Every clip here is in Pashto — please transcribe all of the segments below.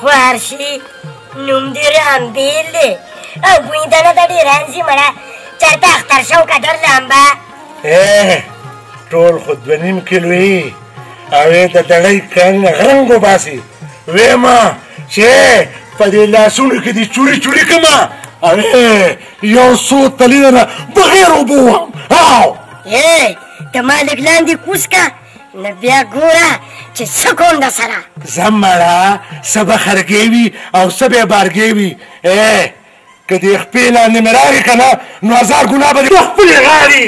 خو هر شي نوم دې رامبیل دی او بویدنه ته ډېر انځي مړه چېرته اختر شو که در لامبه ټول خو 2.5 کیلو یې او یې د دړۍ کانونه غرنګ وباسي ویمه چې په دې لاسونو کې دې چوري چوري کړمه او یو څو تلینه نه بغیر اوبه وهم او ته ما لږ لاندې کوز که نو بیا ګوره چې څه کوم د سره ځه مړه څه به خرګې وي او څه به یې بارګې وي که دې خپې لاندې مې راغې که نه نو 1000 ګناه به دې په خپلې غاړې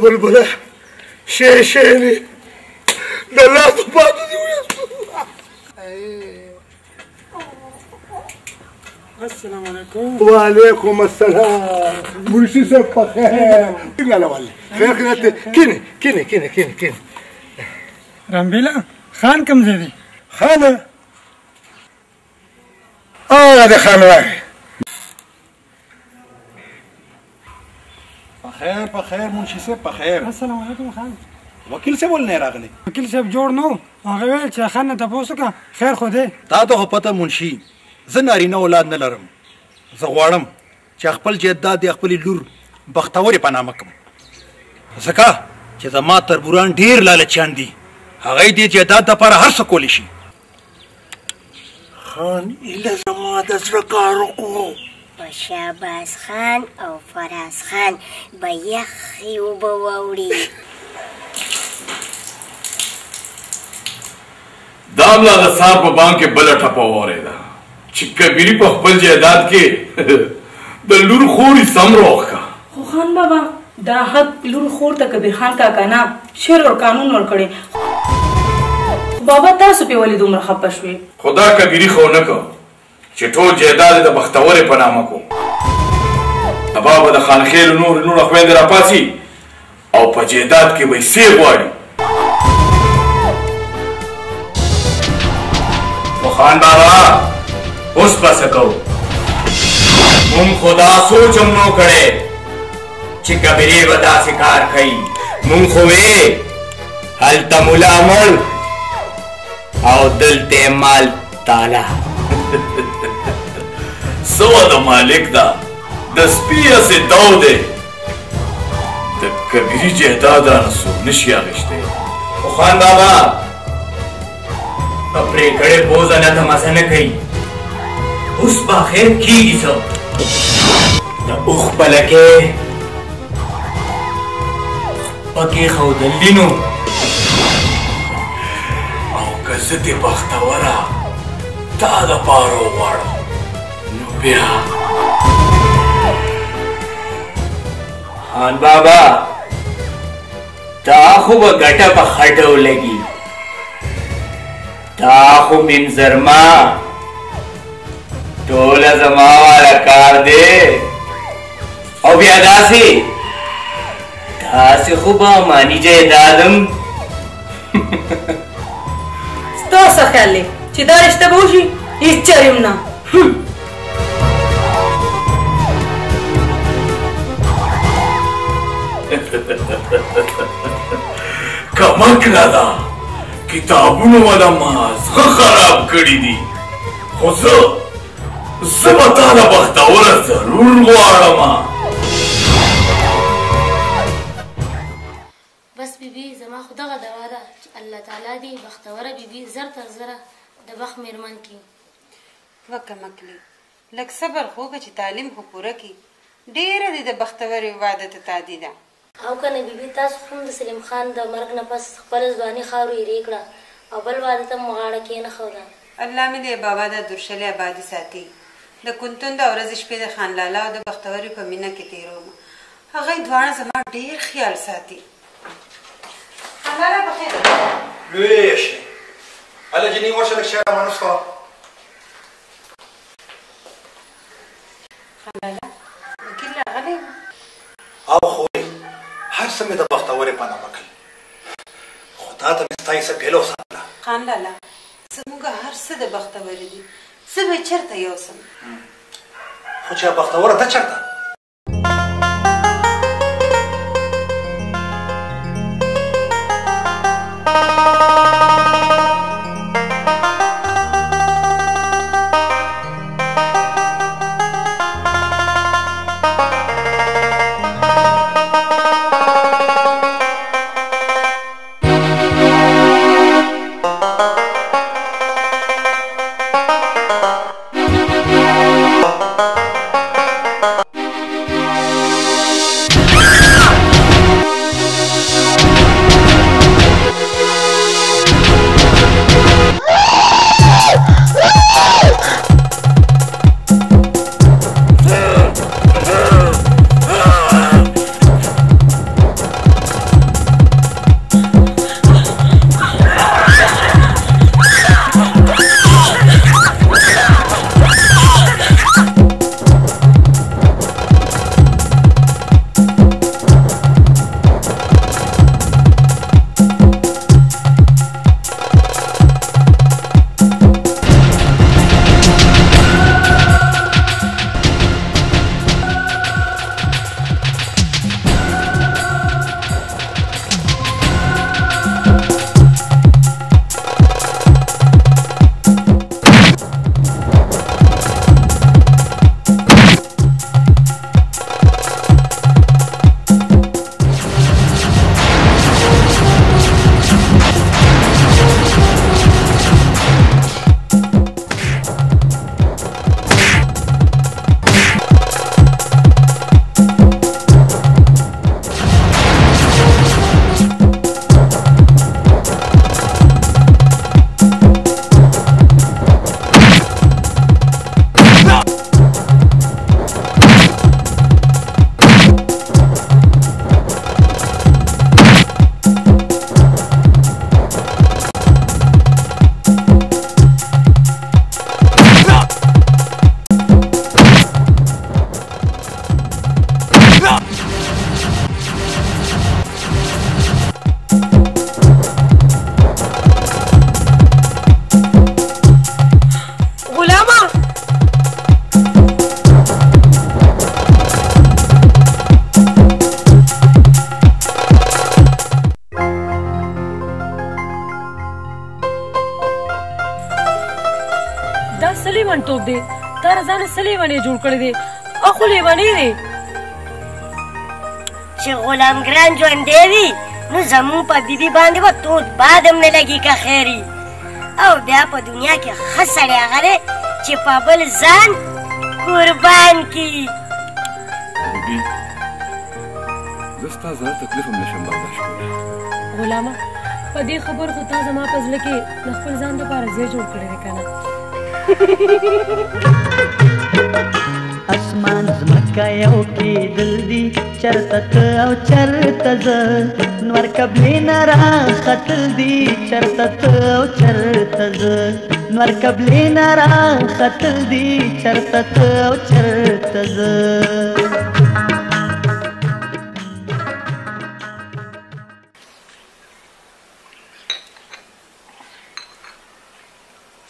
بلبله شیشینی د لاسو پاتې دي السلام علیکم وعلیکم السلام منشي صاحب په خیر څنګه والله خیر خیرات کینې رامبیله خان کوم ځای دی خانه هغه د خان راغی په خیر منشي صاحب په خیر السلام علیکم خان وکیل صاحب ولې نه راغلی وکیل صاحب جوړ نو هغه ویل چې خان نه تپوس وکړه خیر خو دی تا ته خو پته منشي زه نارینه اولاد نه لرم زه غواړم چې خپل جداد د خپلې لور بختورې په نامه کړم ځکه چې زما تربوران ډېر لالچیان دي هغه دې جداد دپاره هر څه کولی شي خان ایله زما د زړه کار وکړو په شهباز خان او فراز خان به یخې اوبه واوړي دا ملا د سار په بانک کې بله ټپه واورېده چې کبیري په خپل جایداد کې د لور خورې سم روغ کا خو خان بابا دا حق لور خور ته کبیر خان کاکا نه شعر او قانون ورکړي بابا تاسو په ولې دومره خپه شوې خدا کبیري خو نه کو چې ټول جایداد د بختورې په نامه کو ابا به د خانخیل نور خویندې راپاسي او په جایداد کې به یې څه غواړي خو خان بابا اوس به څه کوو مونږ خدا سوچ هم نو کړی چې کبیرې به داسې کار کوي مونږ خو وې هلته ملا مړ او دلته مال تالا سوه د مالک دا د سپي هسې دو دی د کبیري جهدادانه څوک نشي اخیستی خو خان بابا په پرې کړې پوزه نه ته مزه نه کوي اوس به خیر کېږي څه د اوښ پلکې پکې ښودلي نو او که زه دې بختوره تا دپاره وغواړم نو بیا خان بابا تا خو به ګټه په خټه ولګي تا خو منظرما ټوله زما والا کار دی او بیا داسې خو به مانی جایدادم ستا څه خیال دی چې دا رشته به وشي هېڅ چریم نه کمکړه ده کتابونو والا ما زړه خراب کړي دي خو زه به تا له بختوره ضرور غواړم بس بیبي زما خو دغه دوا ده چې الله تعالی دې بختوره بیبي زر تر زره د بخت میرمن کړي وکه مکلي لږ صبر خو که چې تعلیم خو پوره کړي ډېره دې د بختورې واده ته تادي ده او کنه بیبي تاسو هم د سلیم خان د مرګ نه پس خپله ځواني خاورو ایرې کړه او بل واده ته مو غاړه کېنښوده الله مې دې بابا د درشلې آبادي ساتي د کونتون د ورځې شپې د خان لالا او د بختورې په مینه کې تېروم هغوی دواړه زما ډېر خیال ساتي خان لالا بخیر لویه شي هله جنۍ ورشه لږ شی رامنځته خلاله وکیل راغلی او خو هر څه مې د بختورې په نامه کړل خو تا ته مې ستا یې څه پیلو ساتله خان لالا زموږ هر څه د بختورې دي زه به چېرته یوسم خو چې بختوره ته چېرته لیونتوب دی تا رضانه څه لیونی جوړ کړی دی اخو لیونی دی چې غلام ګران ژوندی وي نو زمون په بیبي باندې به تود باد هم نه لګي که خیري او بیا په دنیا کې ښه سړی هغه دی چې په بل ځان قربان کي بیبي زه ستا زړه تکلیف هم نشم برداشت کولی غلامه په دې خبر خو تا زما په زړه کې د خپل ځان دپاره ځای جوړ کړی دی که نه اسمان زمکه یو کېدل دي چرته ته او چرته زه نور کبلې نه راختل دي چرته ته او چرته زه نور کبلې نه راختل دي چرته ته او چرته زه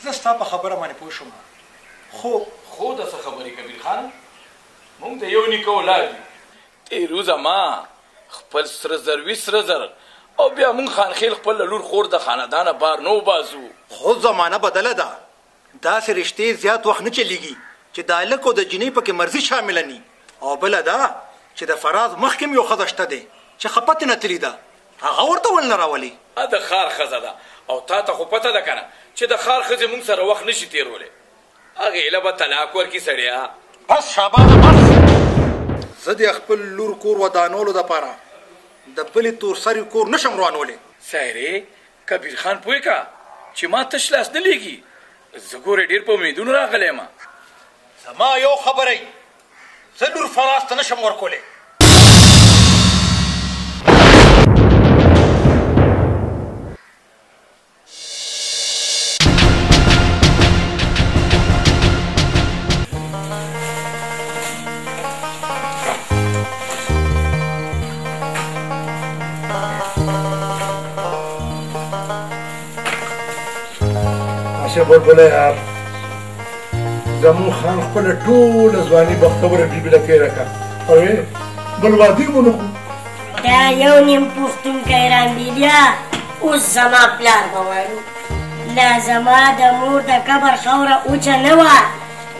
زه ستا په خبره باندې پوه شوم خو د څه خبرې کبیر خان مونږ د یو نیکه اولاد یو تیروزه ما خپل سره زر وي سره زر او بیا مونږ خانخیل خپل لور خور د خاندانه بار نه وباسو خو زمانه بدله ده داسې رشتې زیات وخت نه چلیږي چې د هلک او د جینۍ پکې مرضي شامله ني او بله ده چې د فراز مخکې م یو ښځه شته دی چې خپتې نه تلي ده هغه ورته ول نه راولي د ښار ښځه ده او تا ته خو پته ده که نه چې د ښار ښځې مونږ سره وخت نشي تېرولی هغې له به طلاق ورکړي سړیا بس شاباسه بس زه د خپل لور کور ودانولو دپاره د بلې تور سري کور نشم روانولی سایرې کبیر خان پوه که چې ما تش لاس نه لیږي زه ګورې ډېر په امیدونو راغلی یم زما یو خبره زه لور فراز ته نشم ورکولی چې بلبله یار زمون خان خپله ټوله ځواني بختوره بیبي له تېره کړه او بل واده مو نه کړو دا یو نیم پوښتونکی رامبیلیا اوس زما پلار به وایو لا زما د مور د قبر خاوره اوچه نه وه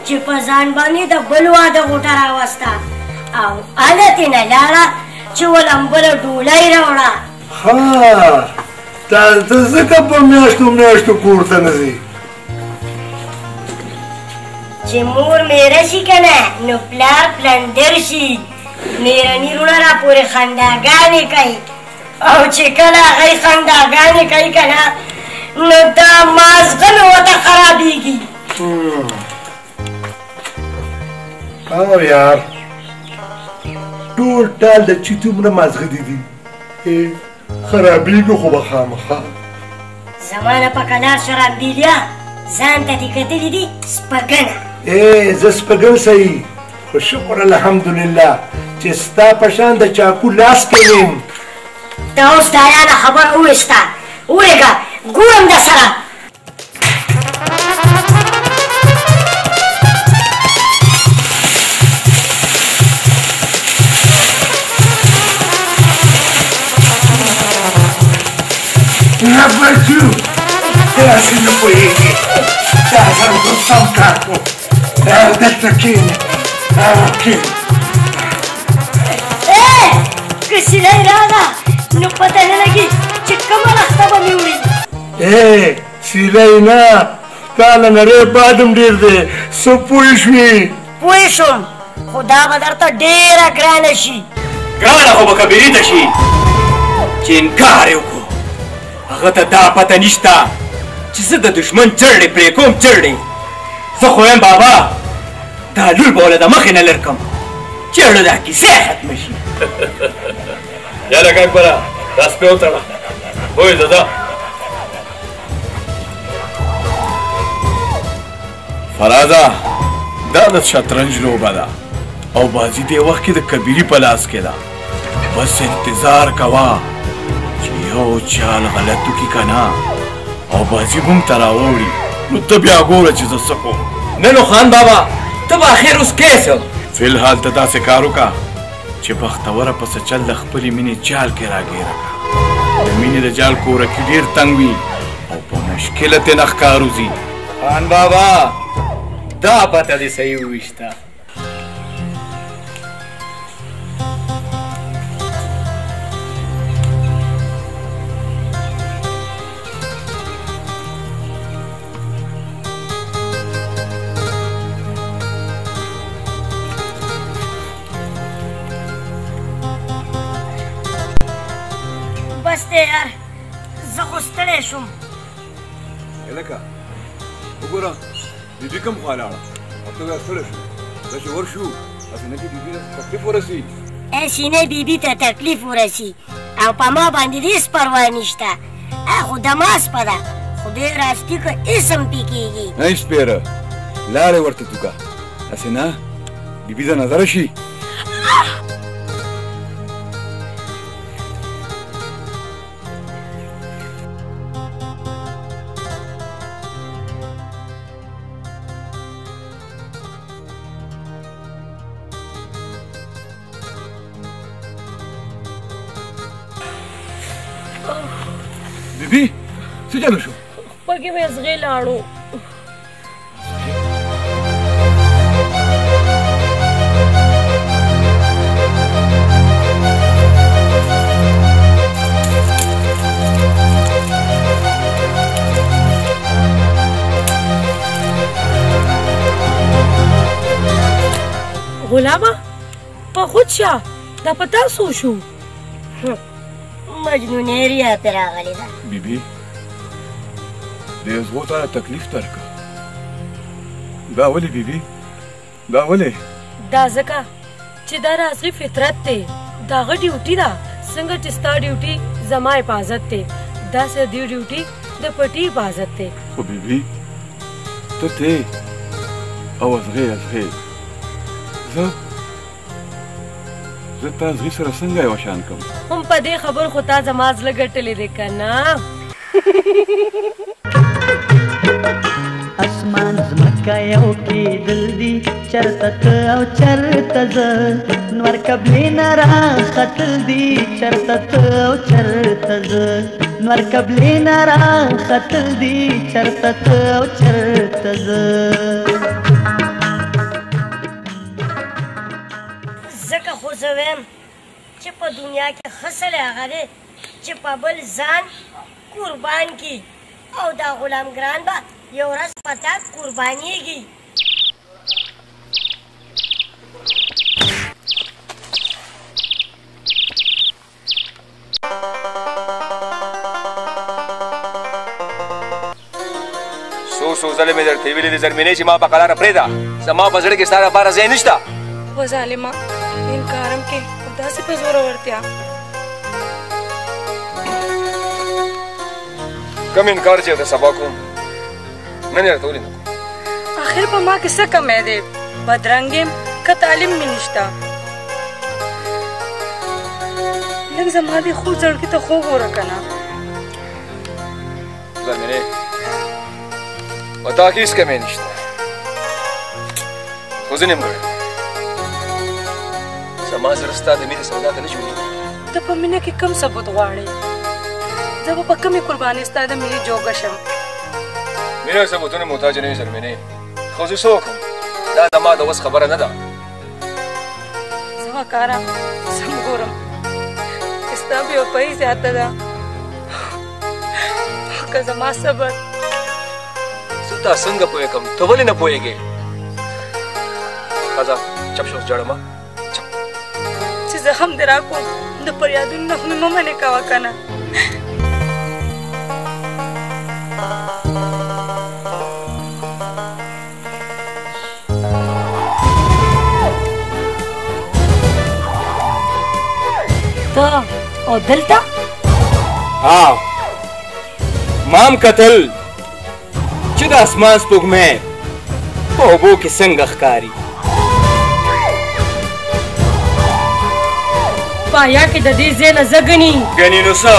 چې په ځان باندې د بل واده غوټه راوسته او هلته نه لاړه چې ولم بله ډولۍ راوړه ها ته ځکه په میاشتو کور ته نه ځې چې مور میره شي که نه نو پلار پلندر شي میرني وروڼه راپورې خنداګانې کوي او چې کله هغوی خنداګانې کوي که نه نو دا مازغه مې ورته خرابېږي او یار ټول ټال د چې دومره مازغه دي خرابېږي خو به خامخا زما نه په کلار شو رامبیلیا ځان ته دې کتلي دي سپږنه زه سپږن صحیح خو شکر الحمدلله چې ستا په شان د چاقو لاس کې ویم ته اوس د حیا نه خبره وویسته وویږه ګورم در سره نه بچو داسې نه پوهېږي دا سره زه سم کار کوم دلته کښېنه کښېنه که سیلۍ راغله نو پته نه لګي چې کومه لښته به مې وړي سیلۍ نه تا نه نری بادم ډېر دی څه پوه شوې پوه شوم خو دا به درته ډېره ګرانه شي ګرانه خو به کبیري ته شي چې انکار یې وکړو هغه ته دا پته نشته چې زه د دښمن چړې پرې کوم چړې زه خو یم بابا دا لور به وله د مخې نه لر کړم چېړه دا کیسې ختمه شي یا لږ اکبره دا سپی وتړه وایي دادا فرازه دا د شطرنج لوبه ده او بازي دې وخت کې د کبیري په لاس کې ده بس انتظار کوه چې یو چال غلط وکړي که نه او بازي به هم ته راوړي نو ته بیا ګوره چې زه څه کوم نه نو خان بابا ته به اخر اوس کیسه فی الحال ته داسې کار وکړه چې بختوره پسه چل د خپلې مینې جال کې راګیره کړه د مینې د جال کورکي ډېر تنګ وي او په مشکله ترې نه ښکار وځي خان بابا دا پته دې صحیح وویشته بس دی یار زه خو ستړی شوم لکه وګوره بیبي کوم خوا لاړه او ته بیا ستړی شو دا چې ورشو هسې نه چې بیبي ته تکلیف ورسي هسې نه بیبي ته تکلیف ورسي او په ما باندې دې هېڅ پروا نشته خو د ما سپه ده خدای راستي که هېڅ هم پې کېږي نه یې سپېره لاړې ورته توکه هسې نه بیبي د نظره شي بیبي څه چلو شو پکې مې زغې لاړو غلامه په خود شه دا په تاسو شو مجنونېریا پرې راغلې ده بیبي دې زغو ته تکلیف درکړه دا ولې بیبي دا ولې دا ځکه چې دا رازغي فطرت دی دا هغه ډیوټي ده څنګه چې ستا ډیوټي زما حفاظت دی داسې د دې ډیوټي د پټي حفاظت دی خو بیبي ته ته او زغې زه تا زغي سره څنګه یو شان کوم هم په دې خبر خو تا زما زړه ګټلی دی که نه که یو کېدل دي چرته ته او چرته زه نور کبلې نه راختل دي چرته ته او چرته زه نور کبلې نه راختل دي چرته ته او چرته زه ځکه خو زه ویم چې په دنیا کې ښه سړی هغه دی چې په بل ځان قربان کي او دا غلام ګران به یو ورځ په تا قربانیږي څو ځلې مې درته ویلي دي زرمینې چې ما په قلاره پرېږده زما په زړه کې ستا لپاره ځای نشته و ظالمه انکارم کې داسې په زورورتیا کوم انکار چې درته سبا کوم نن یې درته ولې نه کوم آخر په ما کې څه کمی دی بدرنګ یم که تعلیم مې نشته لږ زما دې خو زړګي ته خوب وره که نه زرمینې په تا کې هېڅ کمی نشته خو زه نه یم ګړی زما زړه ستا د مینې سودا ته نه جوړېږي ته په مینه کې کم ثبوت غواړې زه به په کمې قربانۍ ستا د مینې جوګه شم مینه ثبوتونه محتاجه نه وي زرمینې خو زه څه وکړم دا زما د وس خبره نه ده زه وکاره سم ګورم چې ستا بېوفایي زیاته ده که زما صبر زه تا څنګه پوهېږم ته ولې نه پوهېږې ښځه چپ شو جړه مه چې زخم دې راکړم د فریادونو نه خو مې مه منې کوه که نه ته او دلته ها مام کتل چې د اسمان سپوږمۍ په اوبو کې څنګه ښکاري پایا کې د دې ځای نه زه ګني ګني نو څه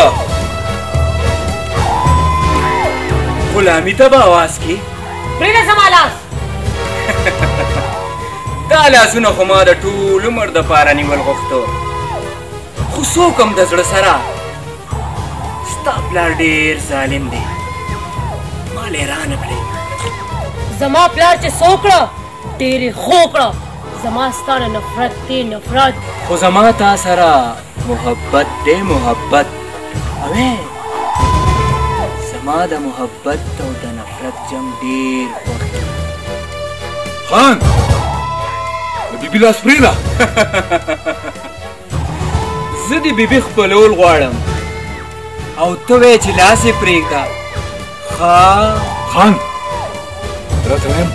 غلامي ته به اواز کي پرېږده زما لاس دا لاسونه خو ما د ټول عمر دپاره نیول غوښتو خو څوک هم د زړه سره ستا پلار ډېر ظالم دی ما لیرانه کړې زما پلار چې څه وکړه ډېرې ښه وکړه زما ستا نه نفرت دی نفرت خو زما تا سره محبت دی محبت اوې زما د محبت او د نفرت جنګ ډېر خوښ دی خان د بیبي لاس پرېږده زه د بیبي خپلول غواړم او ته وایې چې لاس یې پرېږده خان راته وایم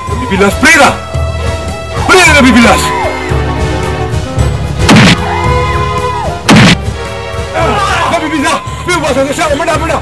د بیبي لاس پرېږده پرېږده د بیبي لاس دا بیبي ځه وباسه د شاوه منډه منډه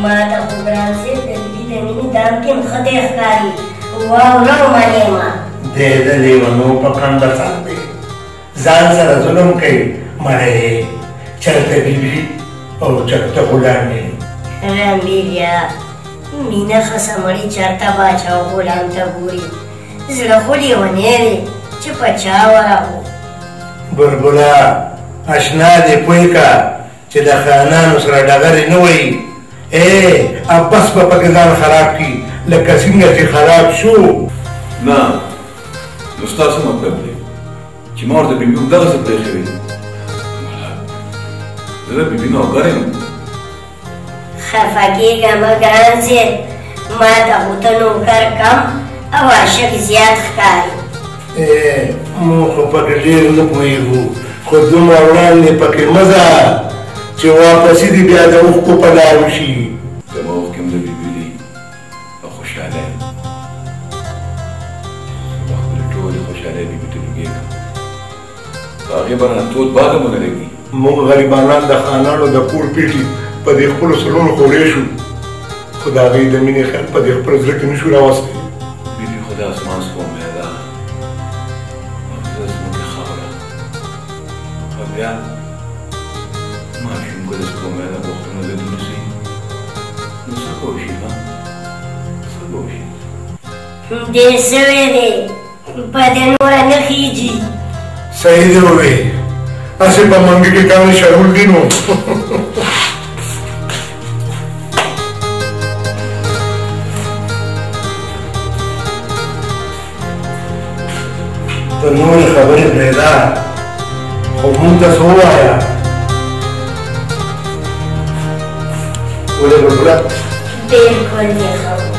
ما ته خو ګران صاحب د بیبي د مینې دام کې هم ښه دی ښکاري واوره ومنې ما دی د لیونو په کنده سر دی ځان سره ظلم کوي مړی چرته بیبي او چرته غلام دی رامبیلیا مینه ښه سمړي چرته باچا او غلام ته ګوري زړه خو لیونی دی چې په چا ورغو بلبله اشنا دې پوه که چې د خانانو سره ډغرې نه وایي عباس به پکې ځان خراب کړي لکه څنګه چې خراب شو نه نو ستا څه مطلب دی چې ما ورته بیبي همدغسې پرېښوي زه د بیبي نوکر یم خفه کېږه مه ګران صاحب ما ته خو ته نوکر کم او عاشق زیات ښکاري موږ خو پکې ډېر نه پوهېږو خو دومره وړاندې پکې مه ځه چې واپسې دې بیا د اوښکو په لار وشي زما اوښکې هم د بیبي دي او خوشحاله یم زما خپلې ټولې خوشحالۍ بیبي ته لږېږم په هغې به رانه تود باد هم ونه لګي موږ غریبانان د خانانو د کور پیټي په دې خپلو سرونو خوړې شو خو د هغې د مینې خیال په دې خپل زړه کې نه شو راوستی بیبي خو د اسمان سپوږمۍ ده او زه زموږې خاوره او بیا ماشوم که د سپوږمۍ د پوښتنو ضد ونیسي نو څه به وشي ها څه به وشي دې سوی دی په دې نوره نه خیږي صحیح دی ووې هسې په منګي کې کاڼي شړول دي نو ته نورې خبرې پرېږده خو مونږ ته څه ووایه ولې بلبله بلکل دې ښه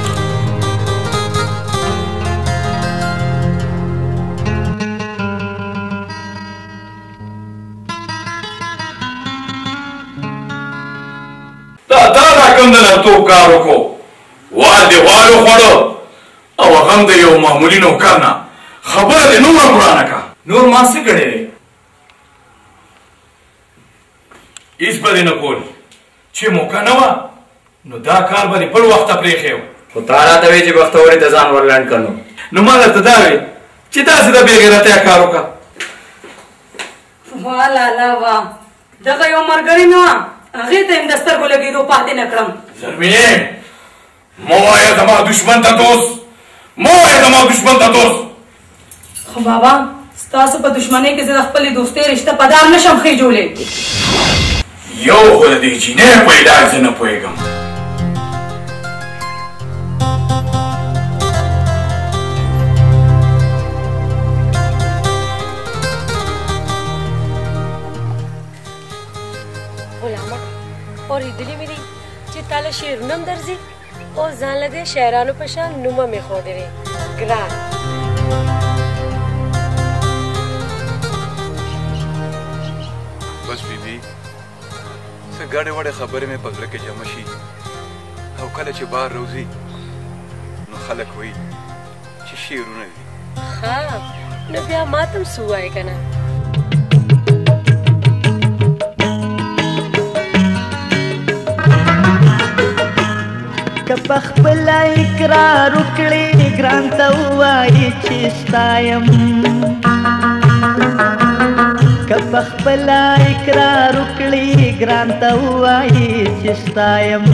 کوم د نرتوب کار وکړو وال دې غواړو خوړو او هغه هم د یو معمولي نوکر نه خبره دې نوره ګرانه کړه نور ما څه کړی دی هېڅ به دې نه کول چې موقع نه وه نو دا کار به دې بل وخته پرېښی و خو تا راته وایي چې بختورې ته ځان ور لنډ کړو نو ما درته دا وایي چې داسې د بې غیرتۍ کار وکړه واه لالا واه دغه یو ملګري نه وه هغې ته یم د سترګو لګېدو پاتې نه کړم زرمینې مه وایه زما دشمن ته دوست مه وایه زما دشمن ته دوست خو بابا ستاسو په دشمنۍ کې زه د خپلې دوستۍ رشته په دار نشم خېجولی یو خو د دې چینۍ په علاج زه نه پوهېږم اورېدلي مې دي چې تا له شعرونه هم درځي او ځان له دې شاعرانو په شان نومه مې ښودی دی ګران بس بیبي څه ګډې وډې خبرې مې په زړه کې جمع شي او کله چې بار روزي نو خلک وایي چې شعرونه دي ها نو بیا ما ته هم څه ووایې که نه که پخپله اقرار وکړې ګران ته ووایې چې ستا یم که پخپله اقرار وکړې ګران ته ووایې چې ستا یم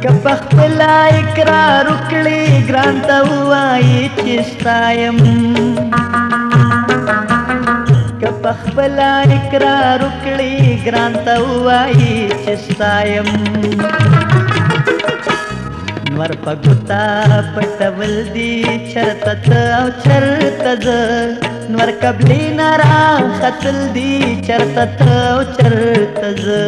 که پخپله اقرار وکړې ګران ته ووایې چې ستا یم که پخپله اقرار وکړې ګران ته ووایې چې ستا یم نور په ګوتا پټول دي چرته ته او چرته زه نور قبلې نه راختل دي چرته ته او چرته زه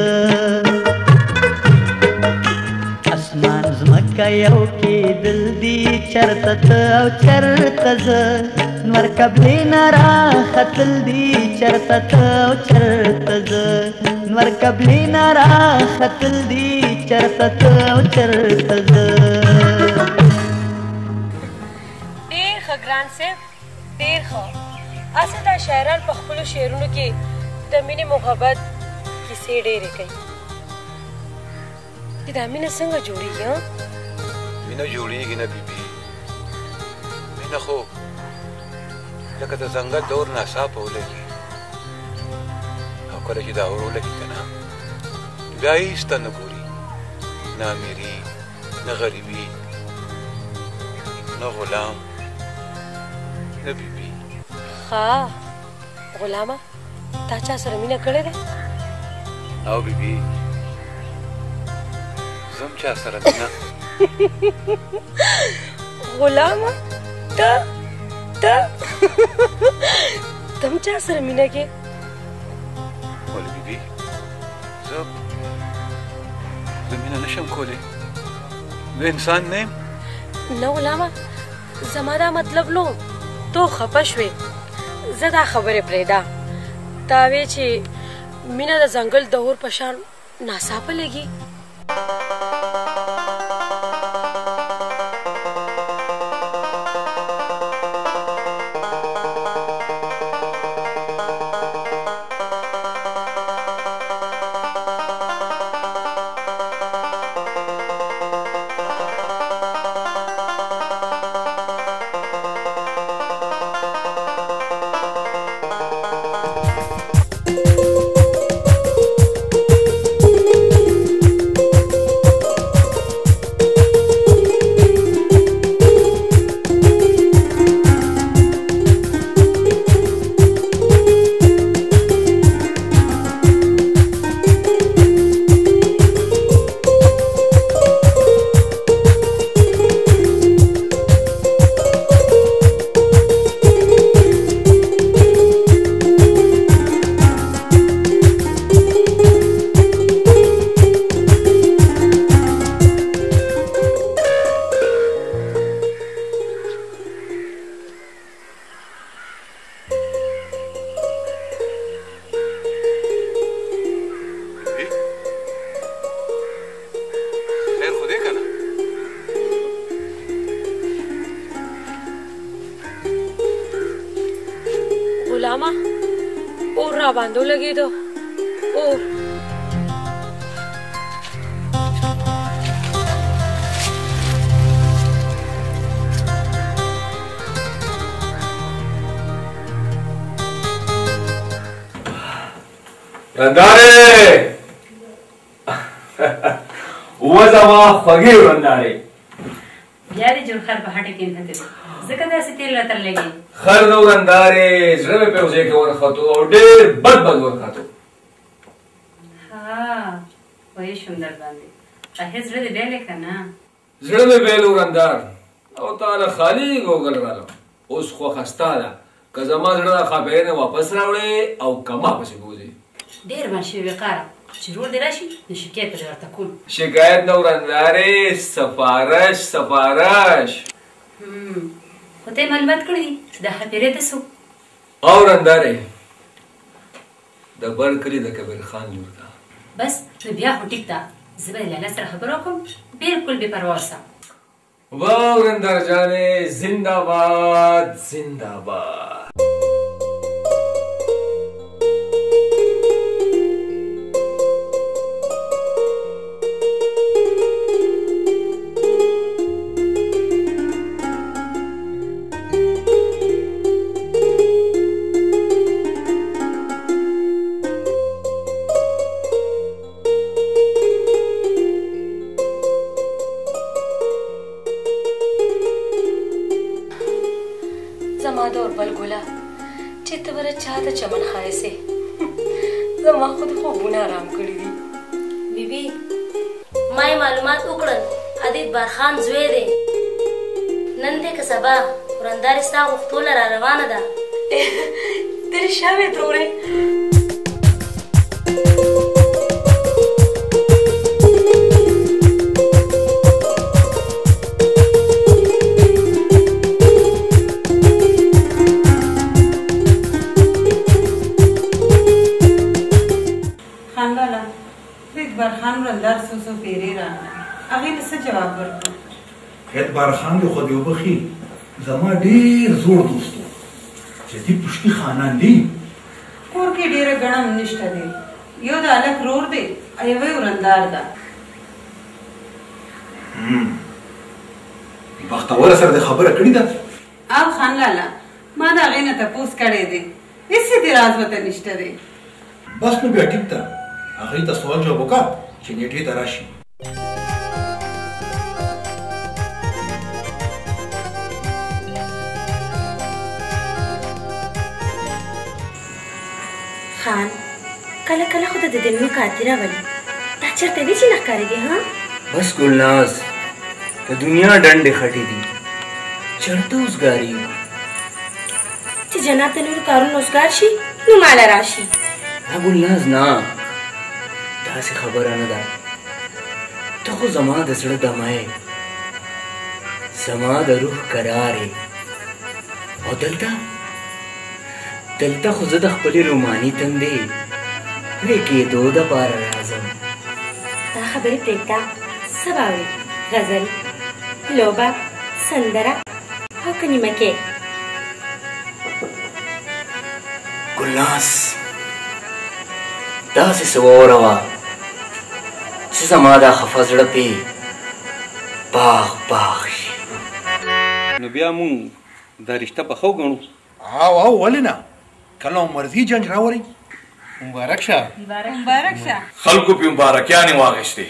اسمان ځمکه یو کېدل دي چرته ته او چرته زه نور قبلې نه راختل دي چرته ته او چرته زه نور قبلې نه راختل دي چرته ته او چرته زه ډېر ښه ګران صاحب ډېر ښه هسې دا شاعران په خپلو شعرونو کې د مینې محبت کیسې ډېرې کوي چې دا مینه څنګه جوړېږي مینه جوړېږي نه بیبي مینه خو لکه د ځنګل د اور ناڅاپه ولګي او کله چې دا اور ولګي که نه بیا هېڅ ته نه ګوري نه امیري نه غریبي نه غلام نه بیبي ښه غلامه تا چا سره مینه کړې ده او بیبي زم چا سره مینه غلامه ته تم چا سره مینه کې ولې بیبي زه مینه نشم کولی زه انسان نه یم نه غلامه زما دا مطلب نو تو خفه شوې زه دا خبرې پرېږده تا وې چې مینه د ځنګل د اور په شان नासापा लगी। गुलामा और रा बांधो लगी तो और रंदारे वो जमा फगी रंदारे यारी जो खर पहाटे के अंदर ज़कदा से तेल लतर लगी खर नो रंदारे जरे पे उसे के वर खतो और डेर बद बद वर खतो हाँ वही सुंदर बांधे अहे जरे दे बेले कना जरे में बेलो रंदार और ताला खाली गोगल वाला उस खो खस्ता दा कजमा जरा खबरे ने वापस रावले और कमा पसे बोझे ډېر ماشي وقار چې ورور دې راشي نو شکایت به ورته کوم شکایت نه ورندارې سفارش خو ته معلومات کړی دي چې دا خبرې ته څوک او ورندارې د بر کلي د کبیر خان لور ده بس نو بیا خو ټیک ده زه به لاله سره خبرې وکړم بالکل بې پروا سه واو ورندار جانې زنده‌باد زنده‌باد چاته چمن خایسه زما خود خوبونه آرام کړی دي بیبي ما معلومات وکړل عدید برخان زوی دی نن دې که سبا ورندارې ستا غوښتوله را روانه ده تیرې شاوې ترورې جواب ورکړ اعتبار خان له خو دې وبخي زما ډېر زوړ دوست چې دې پښتي خانان دي کور کې ډېر غنم نشته دی یو د الک رور دی ایوه ورندار ده بختور سره د خبره کړی ده او خان لالا ما دا غینه تاسو کړی دی هیڅ اعتراض وته نشته دی بس نو بیا ټیک ده هغه ته سوال جواب وکړه چې نیټه ته راشي خان کله کله خو د دنیا کاتره ولي دا چرته دي چې نه کارېږي ها بس ګلناز د دنیا ډنډې خټې دي چرته اوسګاري چې جناب ته نور کارونه اوسګار شي نو مال راشي نه ګلناز نه داسې خبره نه ده ته خو زما د زړه دمه زما د روح قرار او دلته خو زه د خپلې روماني تندې پرې کېدو دپاره راځم خبرې پرېږده څه به اورې غزل لوبه سندره او که نیمکې ګلناز داسې څه واوروه چې زما دا خفه زړه پې باغ باغ شي نو بیا مونږ دا رشته به ښه وګڼو او ولې نه کله مرضي جنج راوړئ مبارک شه مبارک شه خلکو پې مبارکیانې واخیستې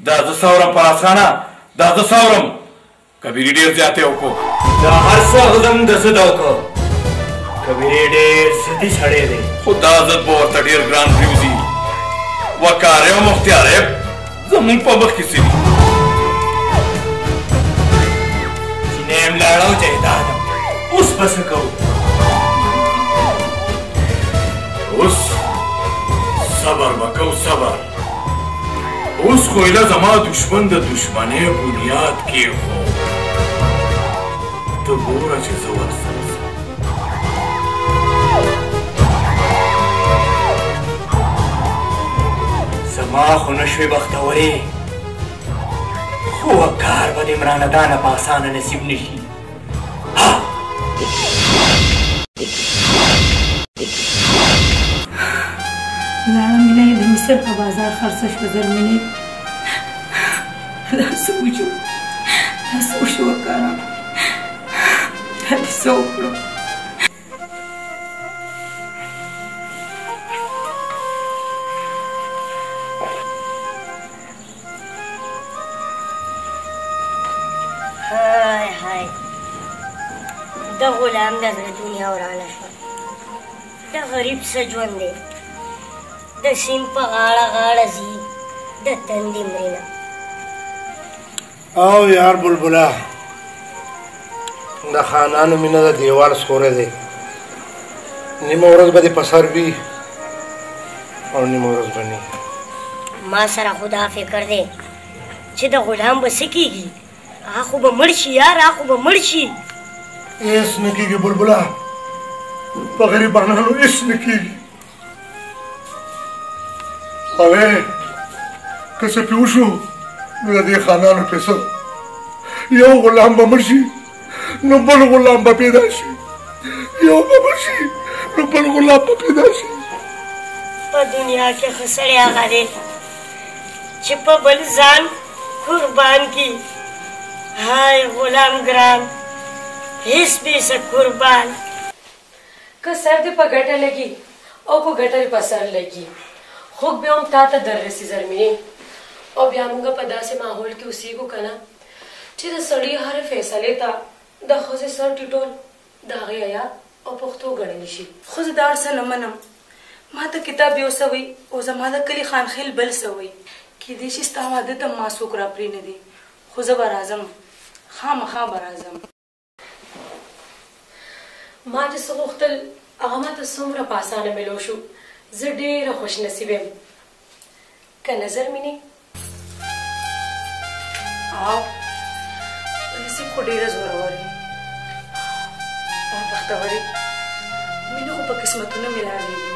دا زه څورم پراسخانه دا زه څورم کبیري ډېر زیاتې وکړو دا هر څه غزم د ضد وکړو کبیرې ډېر ضدي سړی دی خو دا ضد به ورته ډېر ګران پرېوځي وقاره او مختیاره زمونږ په مخ کې څه دي چینه یم لاړه او جایدادم اوس به څه کوو اوس صبر به کوو صبر اوس خو ایله زما دشمن د دشمنۍ بنیاد کېښود ته ګوره چې زه ورسره زما خو نه شوې بختورې خو کار به د عمرانه په اسانه نصیب نه شي لاړه مینه یې د مصر په بازار خرڅه شوه زرمینې دا څه وشو دا څه وشو وکاره دا دې څه وکړو های های د غلام د زړه دنیا ورانه شوه د غریب څه ژوند دی د سیند په غاړه غاړه ځي د تندې مرینه او یار بلبله د خانانو مینه د دیوال سوری دی نیمه ورځ به دې په سر وي او نیمه ورځ به نه ما سره خو دا فکر دی چې د غلام به څه کېږي هغه خو به مړ شي یار هغه خو به مړ شي هېڅ نه کېږي بلبله په غریبانو هېڅ نه کېږي اوې که څه پې وشو نو د دې خانانو پې څه یو غلام به مړ شي نو بل غلام به پیدا شي یو به مړ شي نو بل غلام به پیدا شي په دنیا کې ښه سړی هغه دی چې په بل ځان قربان کړي های غلام ګران هېڅ بېڅه قربان که سر دې په ګټه لګي او که ګټه دې په سر لګي خوږ به هم تا ته در رسي زرمینې او بیا موږ په داسې ماحول کې اوسېږو که نه چې د سړي هرې فیصلې ته د ښځې سر ټیټول د هغې حیا او پښتو ګڼلی شي خو زه دا هر څه نه منم ما ته کتاب یو څه وی او زما د کلي خانخیل بل څه وی کیدای شي ستا واده ته ما څوک راپرېنږدي خو زه به راځم خامخا به راځم ما چې څه غوښتل هغه ما ته څومره په اسانه میلو شو زه ډېره خوش نصیب یم که نظر مینې او نصیب خو ډېره زورور یې او بختورې مینه خو په قسمتونو میلاوېږي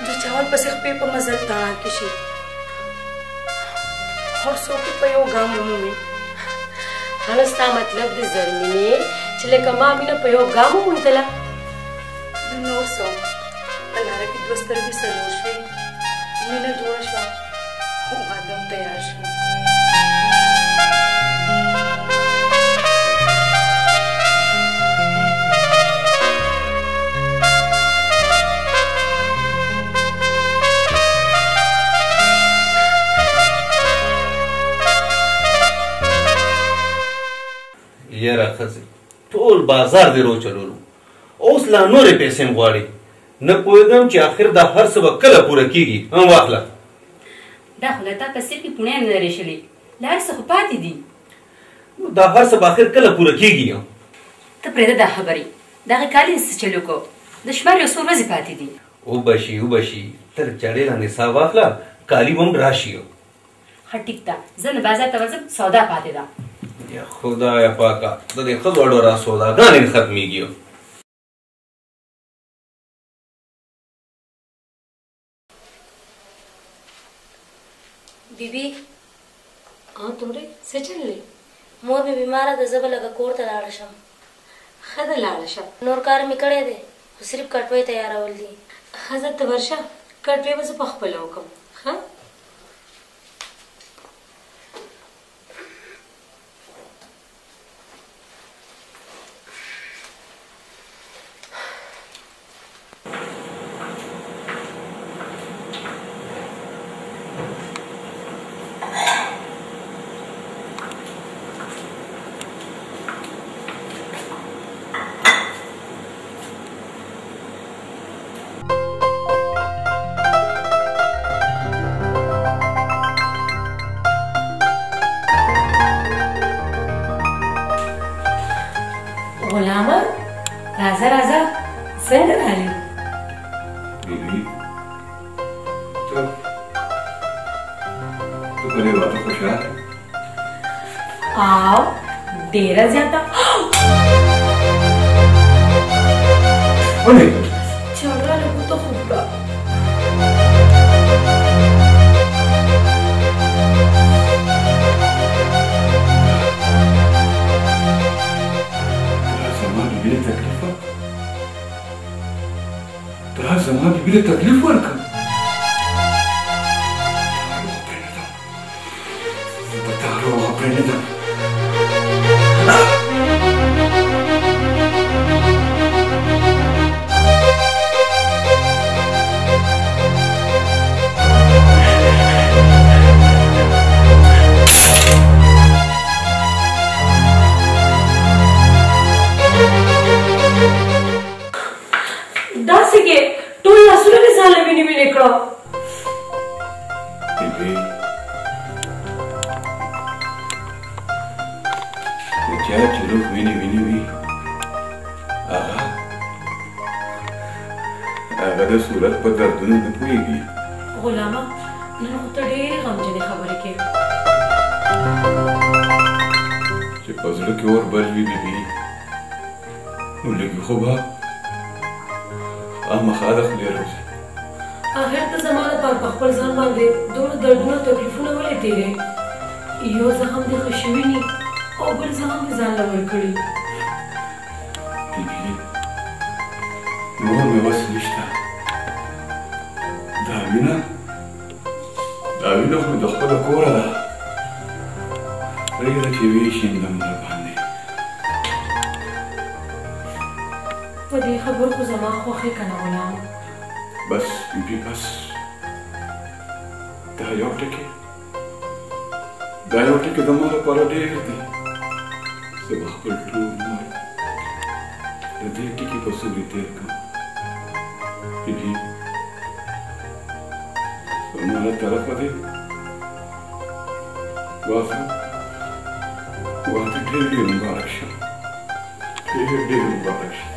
د چاول پسې خپې په مزل تاړه کې شي هر څوک یې په یو ګام ومومي هله ستا مطلب د زرمینې چې لکه ما مینه په یو ګام وموندله نور څه په لاره کې دوه سترګې څلور شوې مینه جوړه شوه او واده هم تیار شو یاره ښځې ټول بازار دې روچلولو اوس لا نورې پیسې م غواړي نه پوهېږم چې آخر دا هر څه به کله پوره کېږي هم واخله دا خو له تا په سر کې پوڼیان نه رېښلې لا هر څه خو پاتې دي نو دا هر څه به آخر کله پوره کېږي ته پرېږده دا خبرې دغه کالي څه چلو کو د شمار یو څو ورځې پاتې دي وبشي تر چړې لاندې ساه واخله کالي به هم راشي ښه ټیک ده زه نه بازار ته ورځم سودا پاتې ده یا خدایه پاکه د دې ښځو اړو را سوداګانې نه ختمېږي توړې څه چلې مور مې بیماره ده زه به لږه کور ته لاړه شم ښه ده لاړه شه نور کار مې کړی دی خو صرف کټوۍ تیارول دي ښځه ته ورشه کټوۍ به زه پخپله وکړم ښه غلامه راځه راځه څنګه راغلې بیبي ته په دې وخت خوشاله او ډېره زیاته ولې چاړه له کوته خوب کا زما بیبي له تکلیف ورکړ زه تا روغه پرېږدم داسې کې ټول لاسونه مې ځان له وینې وینې کړه بیبي د چا چې روح وینې وینې وي هغه د صورت په دردونو نه پوهېږي غلامه نن خو ته ډېرې غمجنې خبرې کوې چې په زړه کې اور بل وي بیبي نو لږې خو به خامخا د خولې راوځي آخر ته زما لپاره په خپل ځان باندې دومره دردونه او تکلیفونه ولې تېرې یو زخم دې ښه شوي ني او بل زخم دې ځان له ورکړي بیبي نور مې وس نشته دا وینه خو مې د خپله کوره ده پرېږده چې ویې شیندم در باندې په دې خبرو خو زما خوښې که نه غلامه بس بیبي بس دا یو ټکی زما لپاره ډېر دی زه به خپل ټول عمر د دې ټکي په سوري تېر کړم بیبي زما له طرفه دی واده ډېر مبارک شه ډېر مبارک شه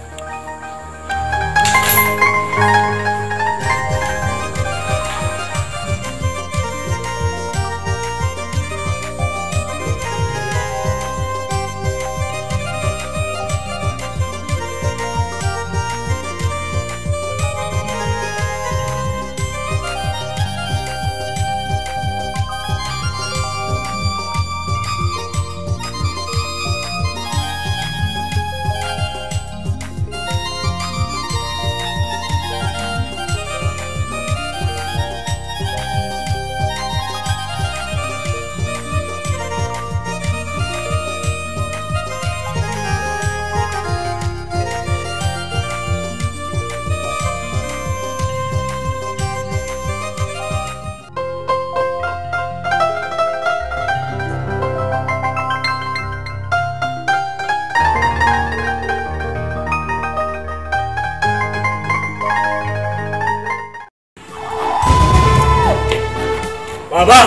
بابا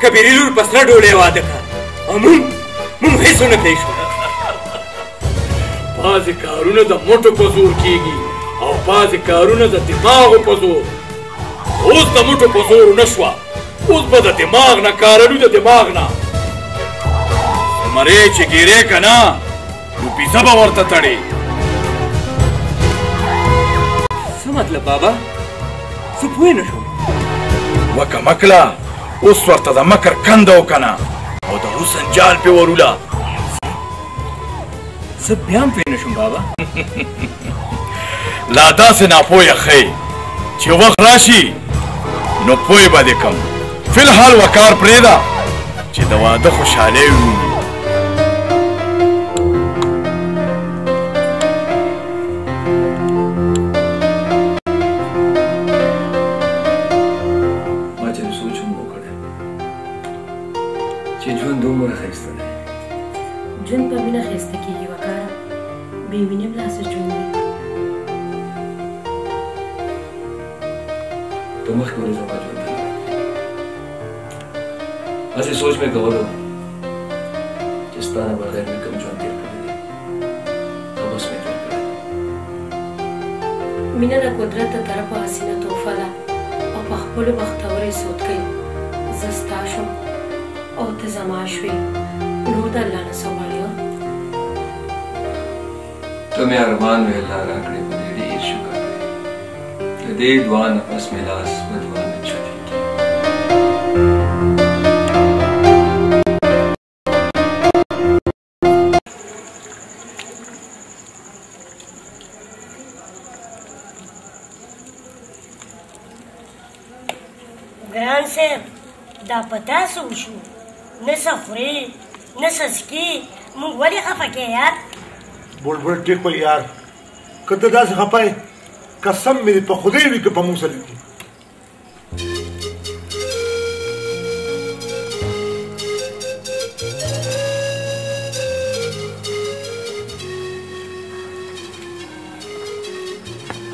کبیرې لور په سره ډولۍ واده کړه او مونږ هېڅ ونه پرې شو بعضې کارونه د موټو په زور کېږي او بعضې کارونه د دماغو په زور اوس د موټو په زور ونه شوه اوس به د دماغ نه کارلو د دماغ نه زمرې چې ګیرې که نه نو پیسه به ورته تړې څه مطلب بابا زه پوه نه شوم وکه مکله اوس ورته د مکر کنده وکنه او د حسن جال پې وروله. زه بیا هم پوه نه شوم بابا. لا داسې ناپویه ښی چې وخت راشي نو پوی به دې کم. فی الحال وقار پرېږده چې د واده خوشحالۍ وویني. ما چې سوچ هم وکړی چې ژوند دومره ښایسته دی. ژوند په مینه ښایسته کېږي وقاره، بې مینې هم لا څه ژوند دی. تو مخکې ورځ زما ژوند ته هسې سوچ مې کولو چې ستا نه بغیر مې کوم ژوند تېر کړی دی او بس مې تېر کړی. مینه د قدرت د طرفه حسینه تحفه ده او په خپلو بختورۍ سود کوي. زه ستا شوم او ته زما شوې، نور د الله نه څه غواړې؟ ته مې ارمان وې الله راکړې په دې ډېر شکر دی. د دې دعا نه پس مې لاس په دعا نه چلېږي. ګران صاحب دا په تاسو وشو، نه څه خورې نه څه څکې، موږ ولې خفه کې یار؟ بلبل ټیک وایي یار، که ته داسې خفه یې قسم مې دې په خدای وي که په موږ سره دي.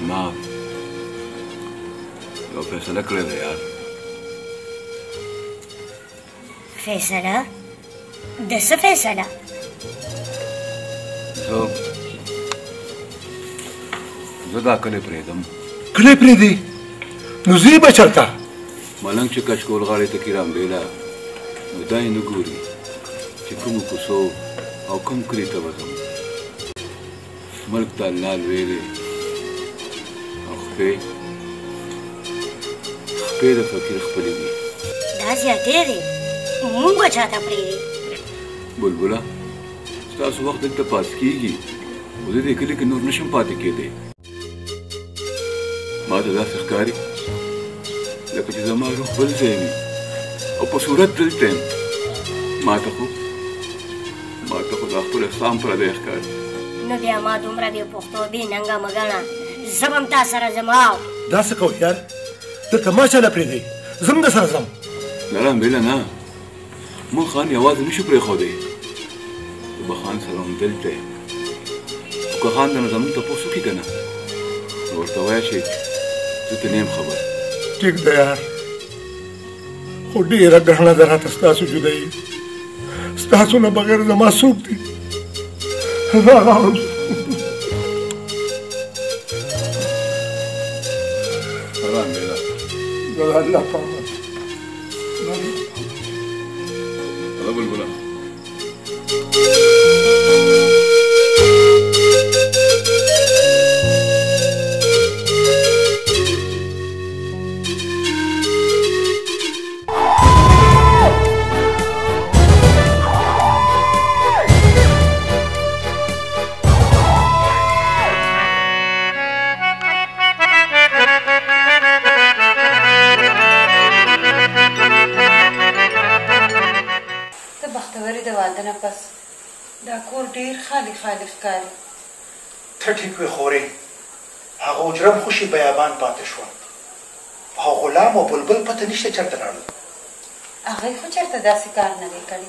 ما یو فیصله کړې ده یار. فیصله؟ د څه فیصله؟ زه دا کلی پرېږدم. کلی پرېږدي؟ نو ځې به چېرته؟ ملنګ چې کچکول غاړې ته کې رامبېله نو دا یې نه ګوري چې کومو کوڅو او کوم کلي ته به ځم. ملک ته الله لوی دی او خپې د فقیر خپلې دي. دا زیاتې دی، موږ به چاته پرېږدي؟ بلبله ستاسو وخت دلته پاتې کېږي خو زه دې کلي کې نور نشم پاتې کېدی. ما ته داسې ښکاري لکه چې زما روح بل ځای وي او په صورت دلته یم. ما ته خو دا خپل احسان پردی ښکاري. نو بیا ما دومره بې پښتو بې ننګه مه ګڼه، زه به هم تا سره ځم. داسې کوه یار، دلته ما چا نه پرېږدی، زه هم در سره ځم. نه رامبېله نه، موږ خان یوازې نشو پرېښودی. د به خان سره هم دلته یم خو که خان نه زموږ تپوس وکړي که نه نو ورته وایه چې زه ته نه یم خبر. ټیک ده یار، خو ډېره ګرانه ده راته ستاسو جدایي. ستاسو نه بغیر زما څوک دي؟ رامبېله د الله په امان. بلبله دا کور ډېر خالي خالي ښکاري. ته ټیک وې خورې، هغه اجرم خو شي بیابان پاتې شوه او غلام او بلبل پته نشته چېرته لاړل. هغوی خو چېرته داسې کار نه دی کړی.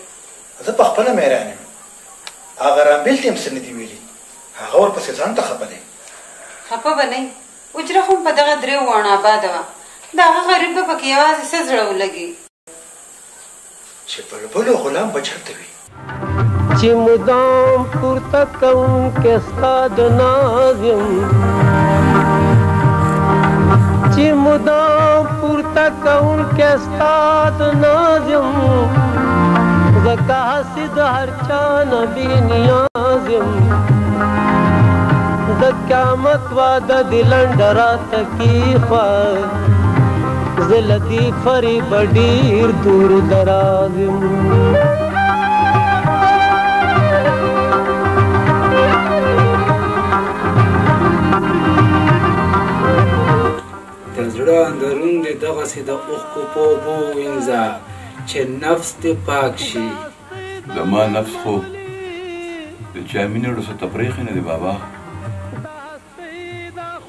زه په خپله میران یم. هغه رامبېل ته هم څه نه دي ویلي، هغه ورپسې ځان ته خفه دی. خفه به نه وي، اجره خو په دغه درې واڼه آباده وه. د هغه غریب به پکې یوازې څه زړه ولګي چې بلبل او غلام به چېرته وي. چې مدام پورته کوونکی ستا د ناز یم، چې مدام پورته کوونکی ستا د ناز یم، ځکه هسې د هر چا نه بې نیاز یم. د قیامت واده دې لنډه راته کېښوه، زلدی فریب ډیر دور دراز د زړه اندرون دې دغسې د اوښکو په اوبو وینځه چې نفس دې پاک شي. زما نفس خو د چا مینه ورسه تفریخ نه دی بابا.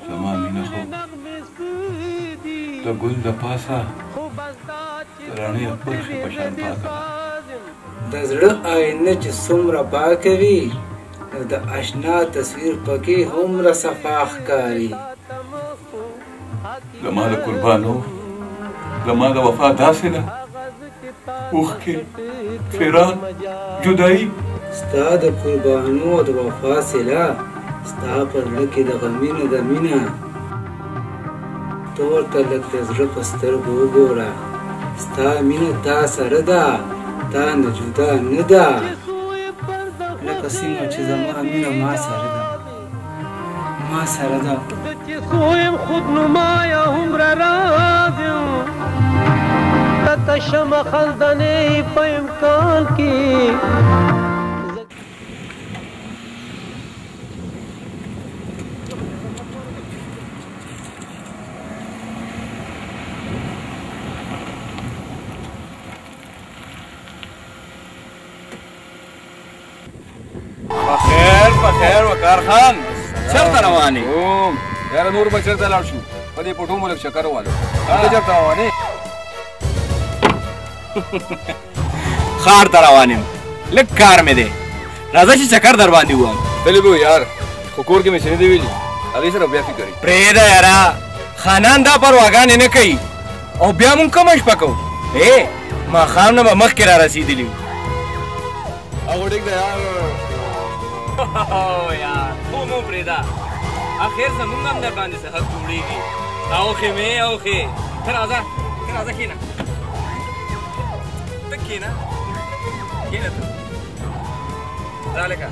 زما مینه خو د ګل د پاسه د رڼې پرخې په شان پاکه ده. د زړه آینه چې څومره پاکه وي نو د اشنا تصویر پکې هومره صفا ښکاري. زما د قربانو زما د وفا داسې ده اوښکې فراق جدایي ستا د قربانو او د وفا سیله ستا په زړه کې د غمینه د مینه ته ورته لږ د زړه په سترګو وګوره. ستا مینه تا سره ده تا نه جدا نه ده لکه څنګه چې زما مینه ما سره ده ما سره ده. سویم خود نمایا عمر رازم تشم خلدنه په امکان کې بخیر وقار خان چرته روانې؟ یاره نور به چېرته لاړ شو په دې پټو مو لږ چکر ووالو ته چېرته روانې؟ ښار ته روان یم لږ کار مې دی راځه چې چکر در باندې ووایم. تللی به یار خو کور کې مې څه نه دي ویلي هغې سره بیا فکر یې پرېږده یاره خانان دا پرواګانې نه کوي او بیا مونږ کومه شپه کوو. ماښام نه به مخکې را رسېدلي وو. هغه ټیک ده یار یار خو مو پرېږده اخر زمونږ هم در باندې څه حق جوړېږي. اوښې مې اوښې ته راځه ته راځه کښېنه ته کښېنه کښېنه ته دا لکه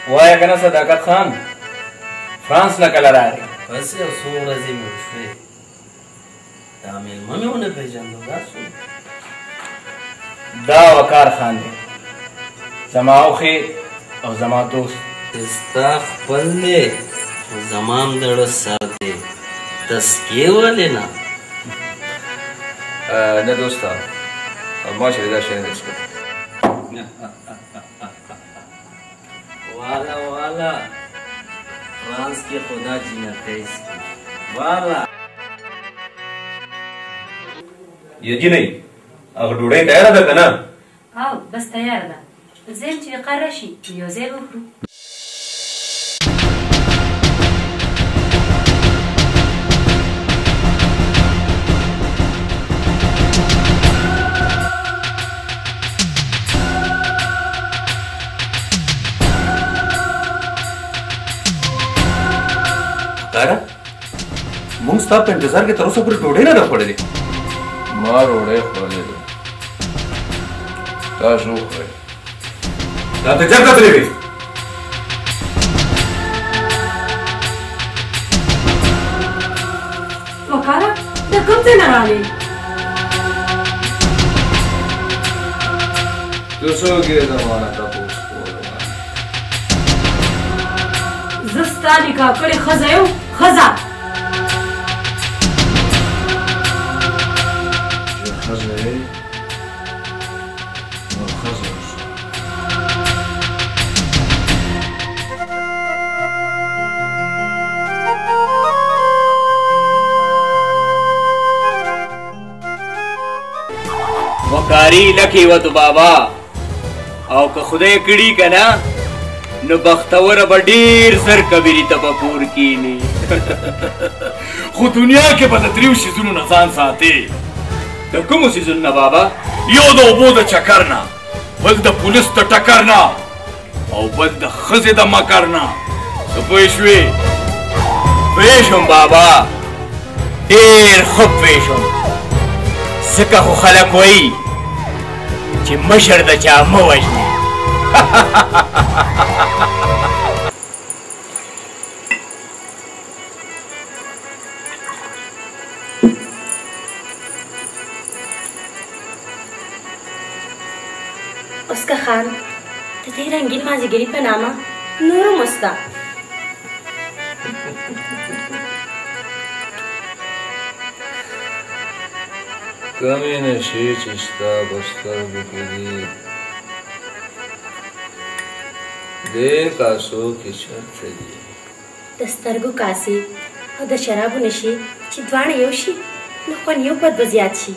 وایه که نه صداقت خان فرانس نه کله راغی؟ بس یو څو ورځې مې وشوې دا مېلمه مې ونه پېژانده دا څوک دا وقار خان دی زما اوښې او زما دوست ستا خپل دی خو زما هم د زړه سر دی تسکیې ولې نه نه دوسته ما چې دا شی نه دی څکلی والا والا فرانس کې خدا جنتۍ سکي والا یجینۍ هغه ډوډۍ تیاره ده که نه؟ او بس تیاره ده زه یم چې وقار راشي یو ځای به وخورو. ښکاره مونږ ستا په انتظار کې تر اوسه پورې ډوډۍ نه ده خوړلې. ما ډوډۍ خوړلې ده تاسو وخورئ. دا ته چېرته تللی وې؟ وقاره د کوم ځای نه راغلې؟ ته څوک یې زما نه تپوس کولی؟ زه ستا نکاح کړې ښځه یم ښځه چې ښځه یې نو ښځه اوسه. وقاري لکې وتو بابا او که خدای کړي که نه نو بختوره به ډېر زر کبیري ته به پور کښېني خو دنیا کې به د دریو شیزونو نه ځان ساتې د کومو څیزونو نه بابا؟ یو د اوبو د چکر نه، بل د پولیس د ټکر نه، او بل د ښځې د مکر نه. څه پوه شوې؟ پوه شوم بابا، ډېر ښه پوه شوم. ځکه خو خلک وایي چې مشر د چا مه وژنې. उसका खान د دې رنګین مازیګري په نامه نورم وستا. کمې نشي چې ستا په سترګو کې دي، دې کاسو کې چېرته دي؟ د سترګو کاسې او د شرابو نشي چې دواړه یو شي نو خوند یو بد به زیات شي.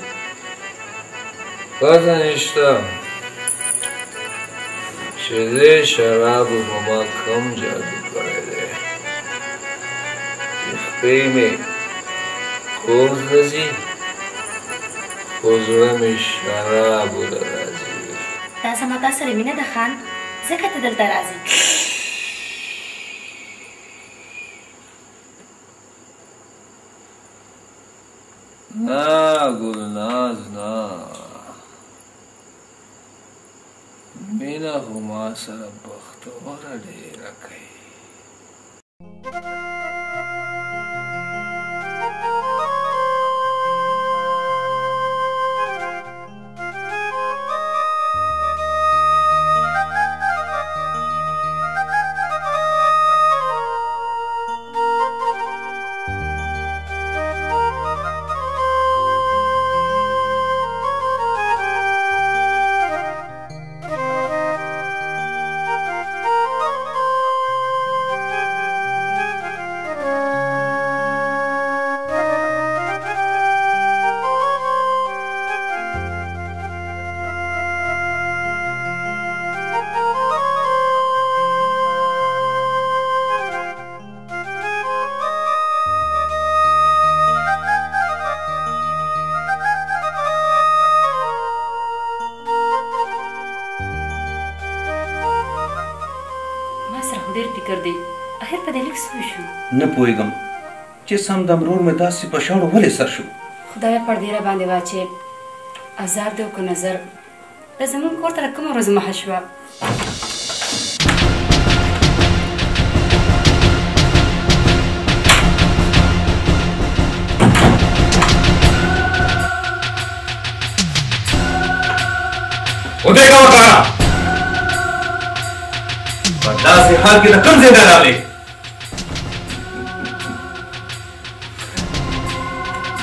پته نشته چې دې شرابو په ما کم جادو کړی دی چې خپې مې خوب ځي خو زړه مې شرابو له راځي. دا زما تا سره مینه ده خان، ځکه ته دلته راځې. نه ګلناز نه، مینه خو ما سره بختوره ډېره کوي. نه پوهېږم چې سم د مرور مې داسې په شاړو ولې سر شو. خدایه پردې را باندې واچې، ازار دې وکړه نظر. دا زموږ کور ته له کومه ورځ مخه شوه؟ ودرېږه وکړه، په داسې حال کې د کوم ځای نه راغلې؟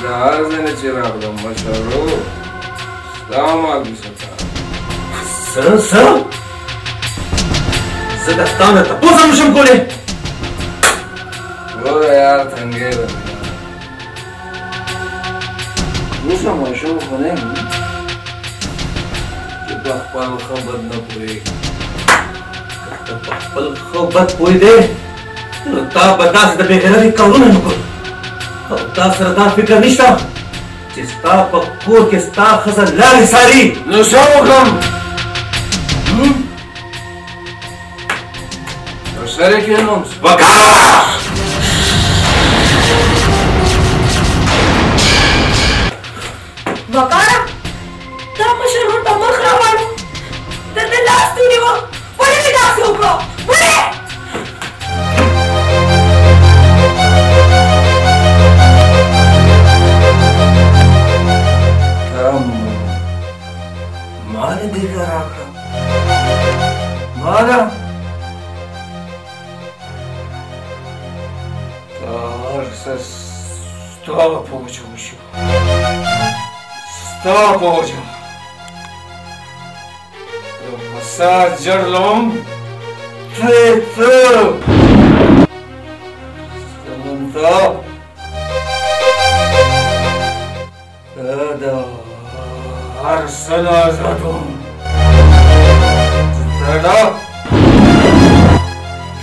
د هر ځای نه چې راغلم مشرو، ستا مالګوسه ته. څه زه د تا نه تپوس هم نشم کولی. ګوره یار تنګې ده مې، اوسه ماشوم خو نه یم چې په خپل ښه بد نه پوهېږي. که ته په خپل ښه بد پوهېدې نو تا به داسې د بېغیرتي کارونه نه کړو، او تا سره دا فکر نشته چې ستا په کور کې ستا ښځه لارې څاري. نو څه وکړم؟ پر سر یې کښېنوم. وقاره دا مشر ورور ته مخ راوړ، د ده لاس دې ونیوه. ولې مې داسې وکړه؟ ولې؟ ما نه دیګه راکړه، ما نه. دا هر څه ستا په وجه وشو، ستا په وجه. د فساد جړلم ته ستمنتا د هر څه نه آزادوم.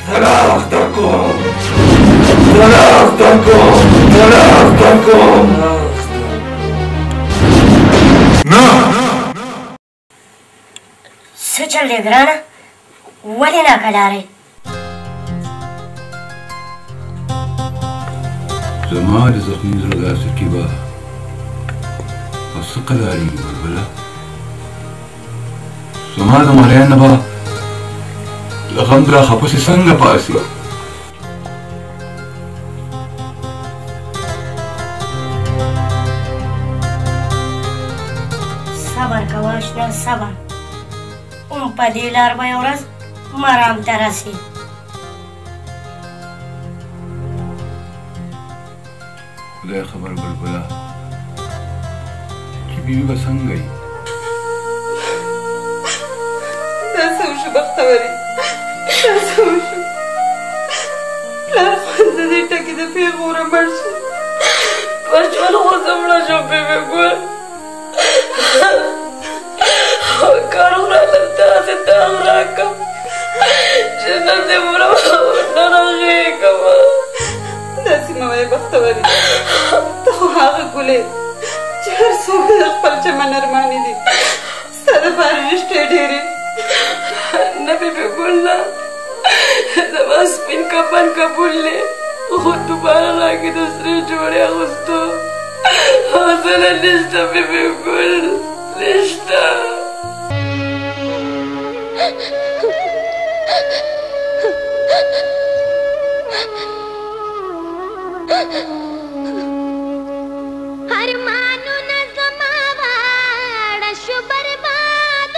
طلاق درکوم، طلاق درکوم. چل دی ګرانه ولې ناکلارې زما د زخمي زړه داسې کې به په څه قدارېږي بلبله زما د مریان نه به له غم راخپسې څنګه پاسي صبر کوه اشنا صبر په دې لار به یو ورځ مرام ته رسي خدای خبر بلبله چې بیبي به څنګه وي دا څه وشو بختورې دا څه وشو پلار خو د دې ټکي د پیغوره مړ شو پر ژوند خو زه مړه شوم بېبې ګل کارو رالم داسې داغ راکړم چې نه دې مړه نه رغېږم داسې مه وایې بختورې ته خو هغه ګلې چې هر څوک د خپل چمن ارمانې دي ستا دپاره رښتې ډېرې نه بېبې ګل نه زما سپین کفن قبول دی خو دوباره راکې د سرې جوړې اغوستو حوصله نشته بېبې ګل نشته ارمانونه زما واړه شو برباد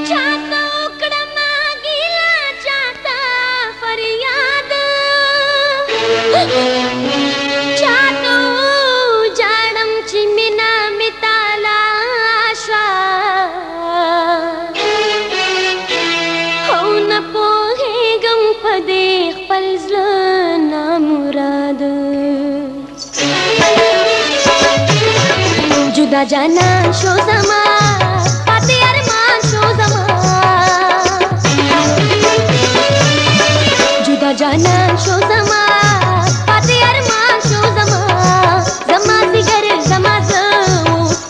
چاته وکړم ګیله چاته فریاد چاته وژاړم چې مینه مې تالا شوه او نه پوهېږم په دې خپل زړه نامراد جدا جانان شو زما پاتې ارمان شو زما جدا جانان شو زما پاتې ارمان شو زما زما دیگر زما زو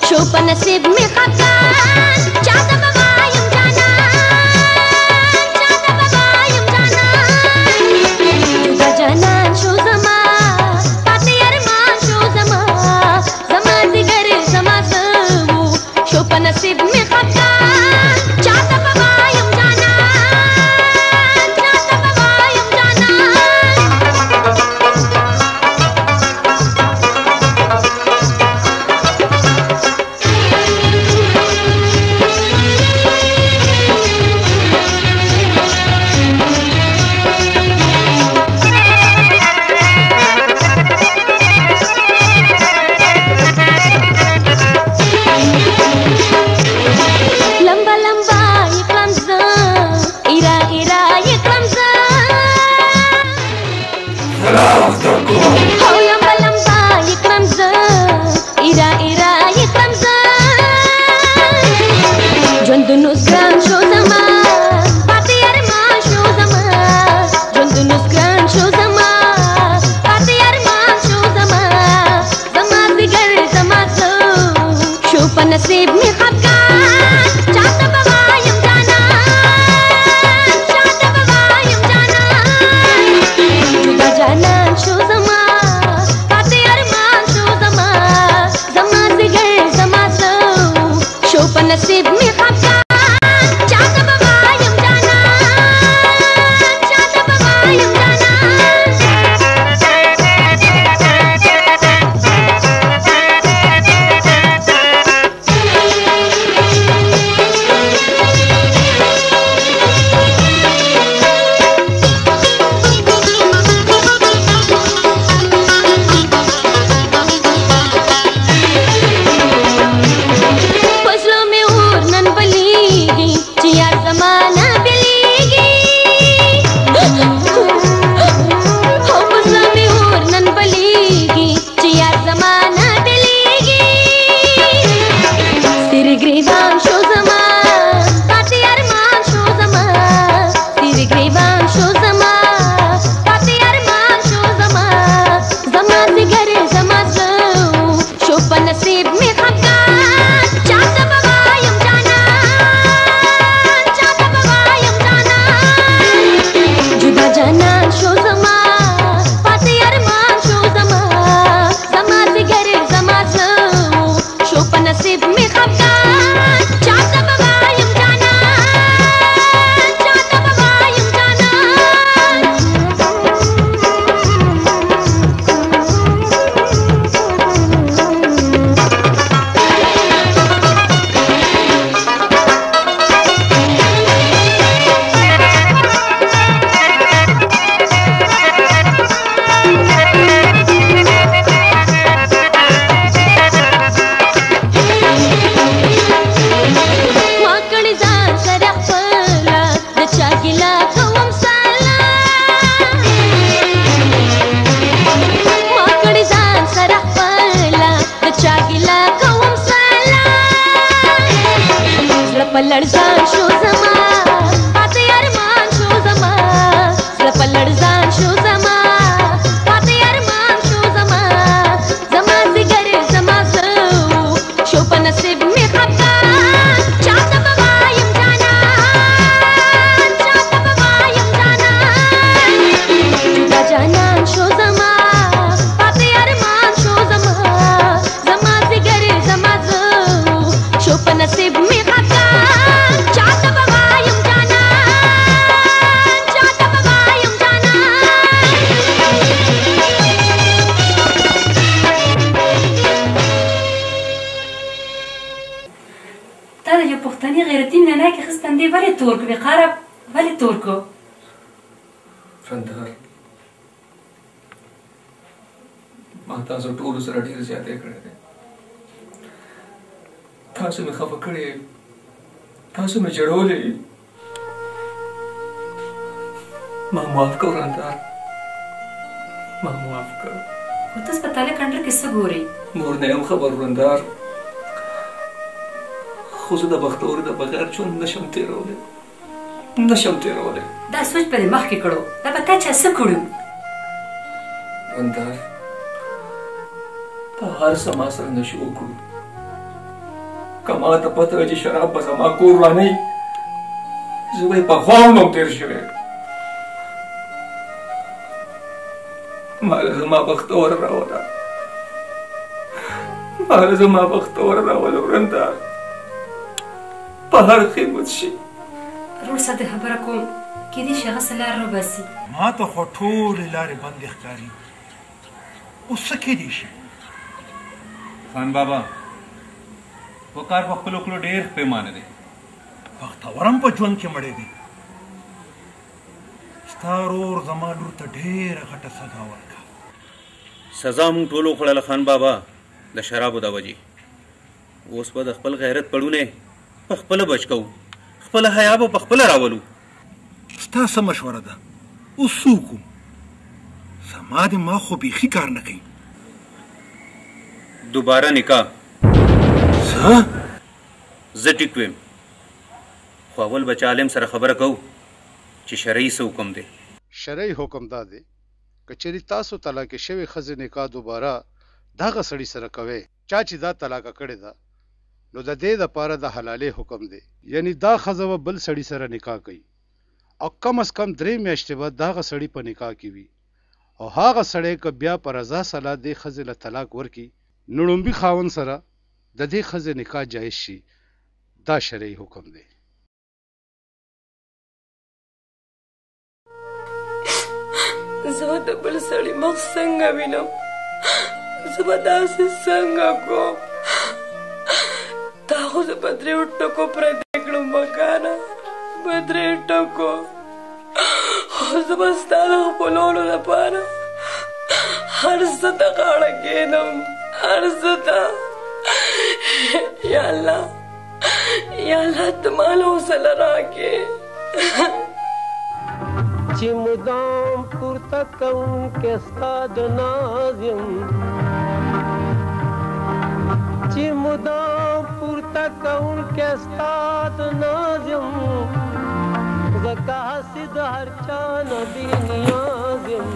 شو په نصیب مې خفګان چاته به وایم جانان چاته به وایم جانان جدا جانان شو زما پاتې ارمان شو زما زما دیگر زما زو شو په نصیب مې خفګان چاته به وایم جانان چاته به وایم جانان لمبا لمبا یکلم زه ایرا ایرا یکلم زه او لمبا لمبا یکلم زه ایرا ایرا یکلم زه ژوندونو ګران شو زما پاتې ارمان شو زما ژوندونو ګران شو زما پاتې ارمان شو زما زما دیگر زما زو شو په نصیب مې خفګان چاته به وایم جانان چاته به وایم جانان جدا جانان شو زما پاتې ارمان شو زما زما دیگر زما زو شو په نصیب مې خفګان چاته زما پاتې ارمان شو زما زړه په لړزان شو زما پاتې ارمان شو زما زما ځيګر زما زړه شو په نصیب مې خفه چاته به وایم جانان چاته به وایم جانان جدا جانان شو زما پاتې ارمان شو زما زما ځيګر زما زړه شو په نصیب مې خفه چاته به وایم جانان چاته به وایم تا د یو پښتني غیرتي ننه کې خستن دی ولې تور کو وقاره ولې تور کو فرندار ما تاسو ټول سره ډیر زیاتې کړې ده تاسو مې خفه کړې تاسو مې جوړولې ما معاف کړه فرندار ما معاف کړه خو تاسو په تاله کنډر کې څه ګوري نور نه هم خبر فرندار خو زه د بختور د بغیر ژوند نشم تېرولی دا سوچ په دې مخکې کړو دا به تا چا څه کړو فرندار تا هر څه ما سره نشو وکړو که ما ته پته وه چې شراب به زما کور رانهی زه به یې پخوا هم تېر شوی ماله زما بختور راوله فرندار په هر خدمت شي رور سره خبره کوم کېدای شي هغه څه لار راباسي ما ته خو ټولې لارې بندې ښکاري اوس څه کېدای شي خان بابا و کار په خپلو کړو ډېر پیمانه دی بختور هم په ژوند کې مړی دی ستا ورور زما لور ته ډېره غټه سزا ورکړه سزا مونږ ټولو خوړله خان بابا د شرابو د وجې اوس به د خپل غیرت پړونه په خپله بچ کوو خپله حیا به په خپله راولو ستا څه مشوره ده اوس څه وکړو زما دماغ خو بیخي کار نه کوي دوباره نکاح څه زه ټیک ویم خو اول به چې عالم سره خبره کوو چې شرعي څه حکم دی شرعي حکم دا دی که چېرې تاسو طلاقې شوې ښځې نکاح دوباره دغه سړي سره کوئ چا چې دا طلاقه کړې ده نو د دې دپاره د حلالې حکم دی یعنی دا ښځه به بل سړي سره نکاح کوي او کم از کم 3 میاشتې به دغه سړي په نکاح کې وي او هغه سړی که بیا په رضا سلا دې ښځې له طلاق ورکړي نو ړومبي خاوند سره د دې ښځې نکاح جایز شي دا شرعي حکم دی زه د بل سړي مخ څنګه وینم زه به داسې څنګه کوم تا خو زه په 3 ټکو پردې کړم مکانه په 3 ټکو خو زه به ستا د خپلولو لپاره هر څه ته غاړه کښېږدم هر څه ته یا الله ته ماله حوصله راکړې چې مدام پورته کوونکی ستا د ناز یم چې مدام پورته کوونکی ستا د ناز یم ځکه هسې د هر چا نه بې نیاز یم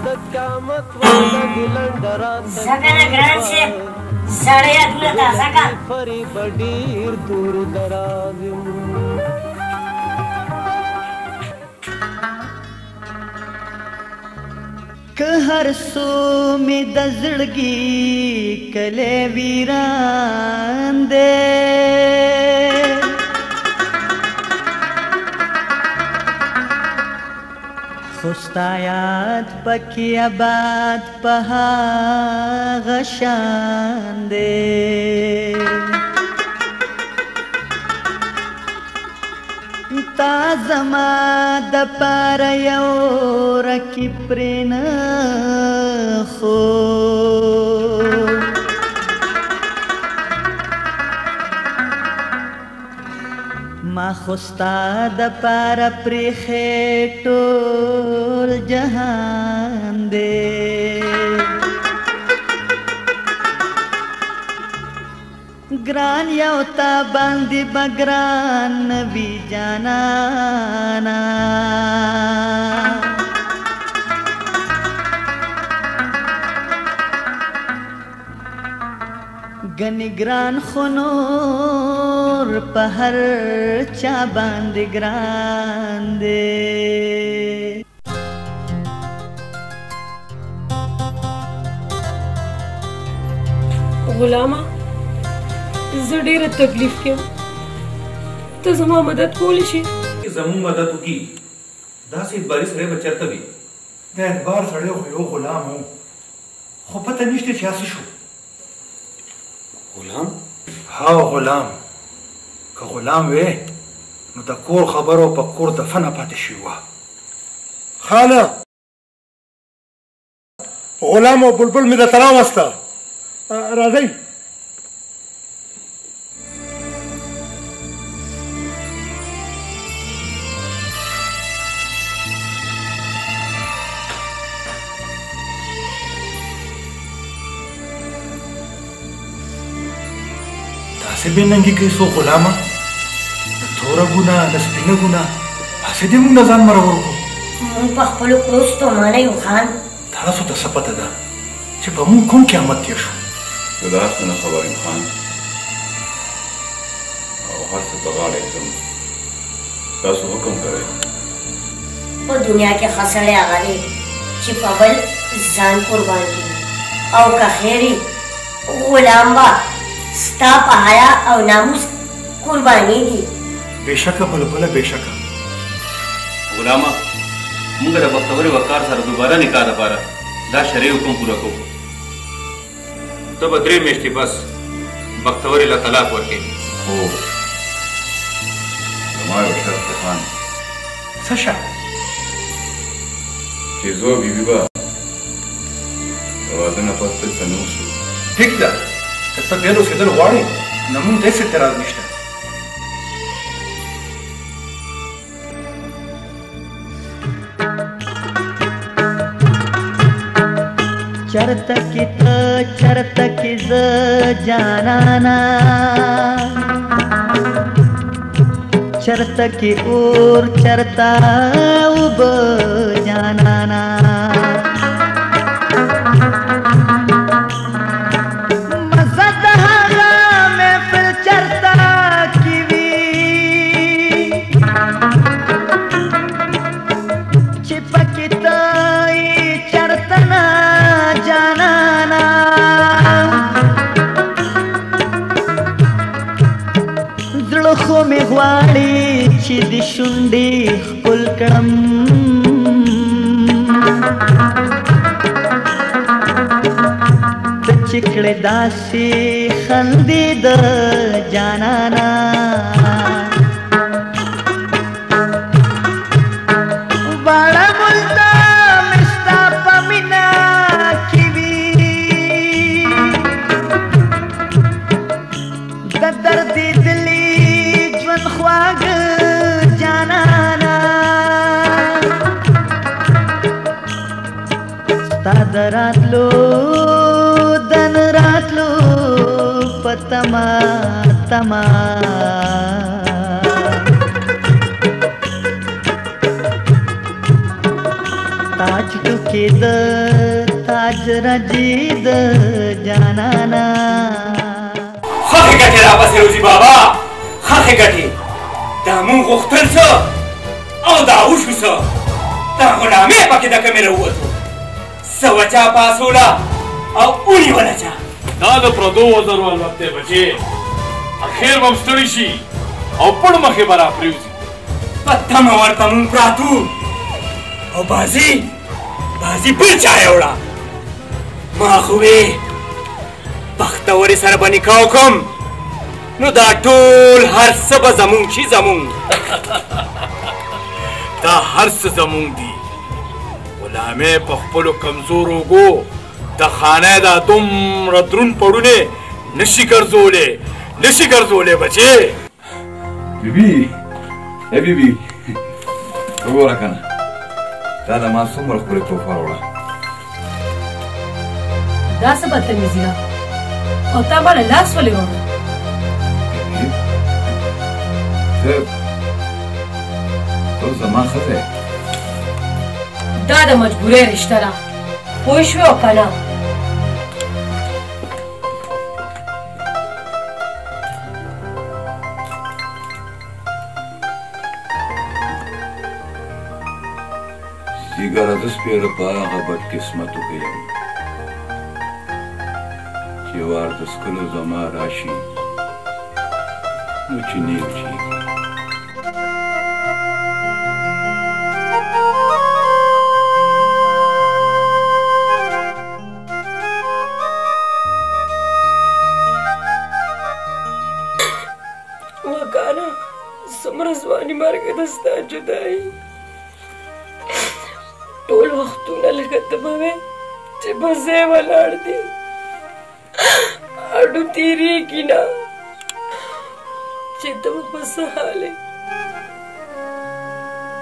د قیامت وعده دې لنډه راته فریب ډېر دور دراز یم که هر سو می د زړګي کله ویران دې خوستا یاد پکې آباد په هغه شان دې تا زما د پاره یو رکیب پرې نه خو ما خو ستا د پاره پرېښې ټول جهان دی ګران یو تا باندې بګران نبی جانانا گنی ګران خنور په هر چا باندې ګران دی غلامه زه ډېره تکلیف کې یم ته زما مدد کولی شي زموږ مدد وکړي داسې اعتباري سړی به چېرته وي د اعتبار سړی خو یو غلام و خو پته نشته چې هسې شو غلام؟ ها غلام که غلام وې نو د کور خبرو په کور دفنه پاتې شوې وه خاله غلام او بلبل مې درته راوسته راځئ داسې بې ننګي کوي څو غلامه د توره ګونه د سپینه ګونه هسې دې موږ نه ځان مرور کړو موږ په خپلو کړو ستومانه یو خان تاسو ته څه پته ده چې په موږ کوم قیامت تېر شو زه د هر څه نه خبر یم خان او هر څه ته غاړه ږدم تاسو حکم کوئ په دنیا کې ښه سړی هغه دی چې په بل ځان قربان کړي او که خیري غلام به ستا په حیا او ناموس قربانېږي بېشکه بلبله بېشکه غلامه موږ د بختوري وقار سره دوباره نکاح دپاره دا شرعي حکم پوره کوو ته به 3 میاشتې بس بختوري له طلاق ورکوي هو زما یو شرط دی خان څه شرط چې زه او بیبي به د واده نه پس دلته نه اوسو ټیک ده که ته بېل اوسېدل غواړې نو موږ ته هېڅ اعتراض نشته چرته کې ته چرته کې زه جانانا چرته کې اور چرته اوبه جانانا مزه د هغه محفل چرته کې وي چې پکې ته چرته نه جانانا زړه خو مې غواړي چې د شونډې ښکل کړم ته چې کړې داسې خندې د جانانا واړه ملتا مې ستا په مینه کې وي د دردې دلې ژوند خواږه جانانا ستا د راتلو د نه راتلو په تما تما تاج ټوکې د تاج رجې د جانانا خخې ګټې راپسې روزي بابا خخې ګټې دا مونږ غوښتل څه او دا وشو څه دا غلامې پکې د کمې راووتو څه وچا پاسوله او ونیوله چا دا د پردو وزرو الوت دی بچې اخر به هم ستړي شي او پړ مخې به راپرېوځي په تمه ورته مونږ پراتو او بازي بل چا یوړه ما خو وې بختورې سره به نکاح وکړم نو دا ټول هر څه به زمونږ شي زمونږ دا هر څه زمونږ دي غلامې په خپلو کمزورو اوږو د خانه دا دومره دروند پړونې نشي ګرځولی بچې بیبي ای بیبي وګوره که نه دا د ما څومره ښکلې تحفه راوړه دا څه بدتمیزي ده او تا باندې لاس ولې وړو صاحب ته زما ښځه دا د مجبورۍ رشته ده پوه شوې او که نه زیګره زه سپېره په هغه بدقسمتو کې یم چې وار د څکلو زما راشي نو چینې وچېږي وکاله څومره ځواني مرګه ده ستا جدایي ټول وختونه لکه ته به وې چې په ځای ولاړ دي اډو تېرېږي نه چې ته به په څه حال یې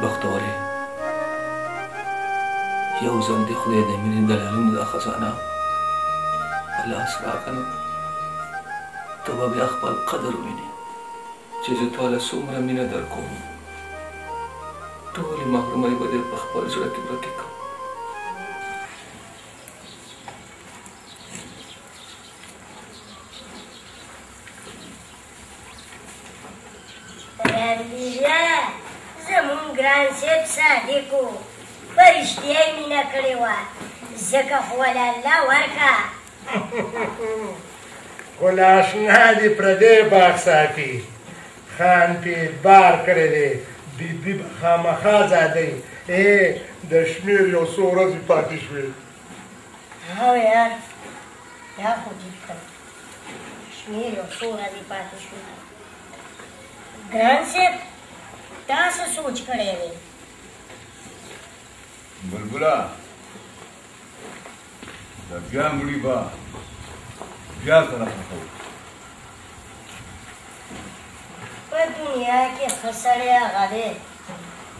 بختورې یو ځل دې خدای د مینې د لالونو دا خزانه په لاس راکړه نو ته به بیا خپل قدر ووینې چې زه تاله څومره مینه در کوم ټولې محرومۍ به دې په خپل زړه کې ورکې کړم رندیزه زمون ګران صاحب صادق و په رښتیا یې مینه کړې وه ځکه خو ول الله ورکړه خو لاشنا دې پردی باغ ساتي خان پې بار کړی دی بیبي به خامخا زادی د شمېر یو څو ورځې پاتې شوې هو یار دا خو ټیک کړه شمېر یو څو ورځې پاتې شوې ګران صاحب تا څه سوچ کړی دی بلبله د بیا مړي به بیا سره خفو په دنیا کې ښه سړی هغه دی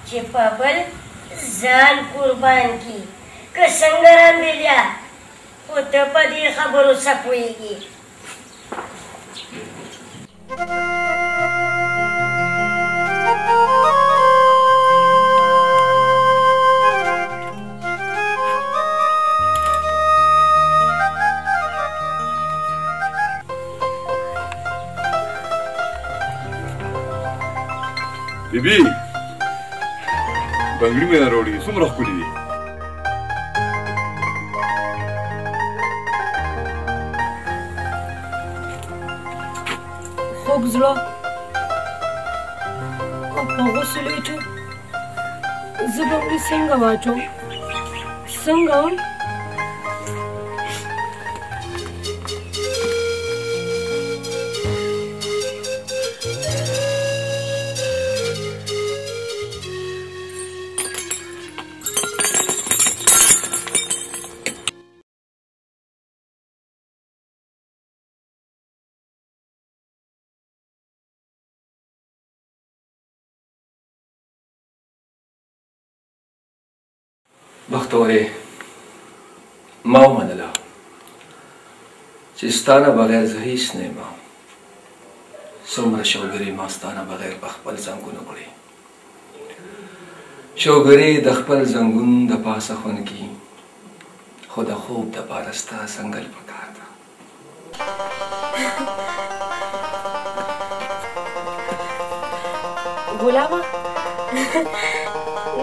چې په بل ځان قربان کي که څنګه رانبیلیا خو ته په دې خبرو څه پوهېږي بیبي بنګړي مې راوړي څومره ښکلي دي خوږ زړه او په غسلې چې زه بنګړي څنګه واچوم څنګه بختورې ما ومنله چې ستا نه بغیر زه هېڅ نه یم څومره شوګري ما ستا نه بغیر په خپل زنګون وکړې شوګري د خپل زنګون د پاسه خونکي خو د خوب دپاره ستا څنګل پکار ده غلامه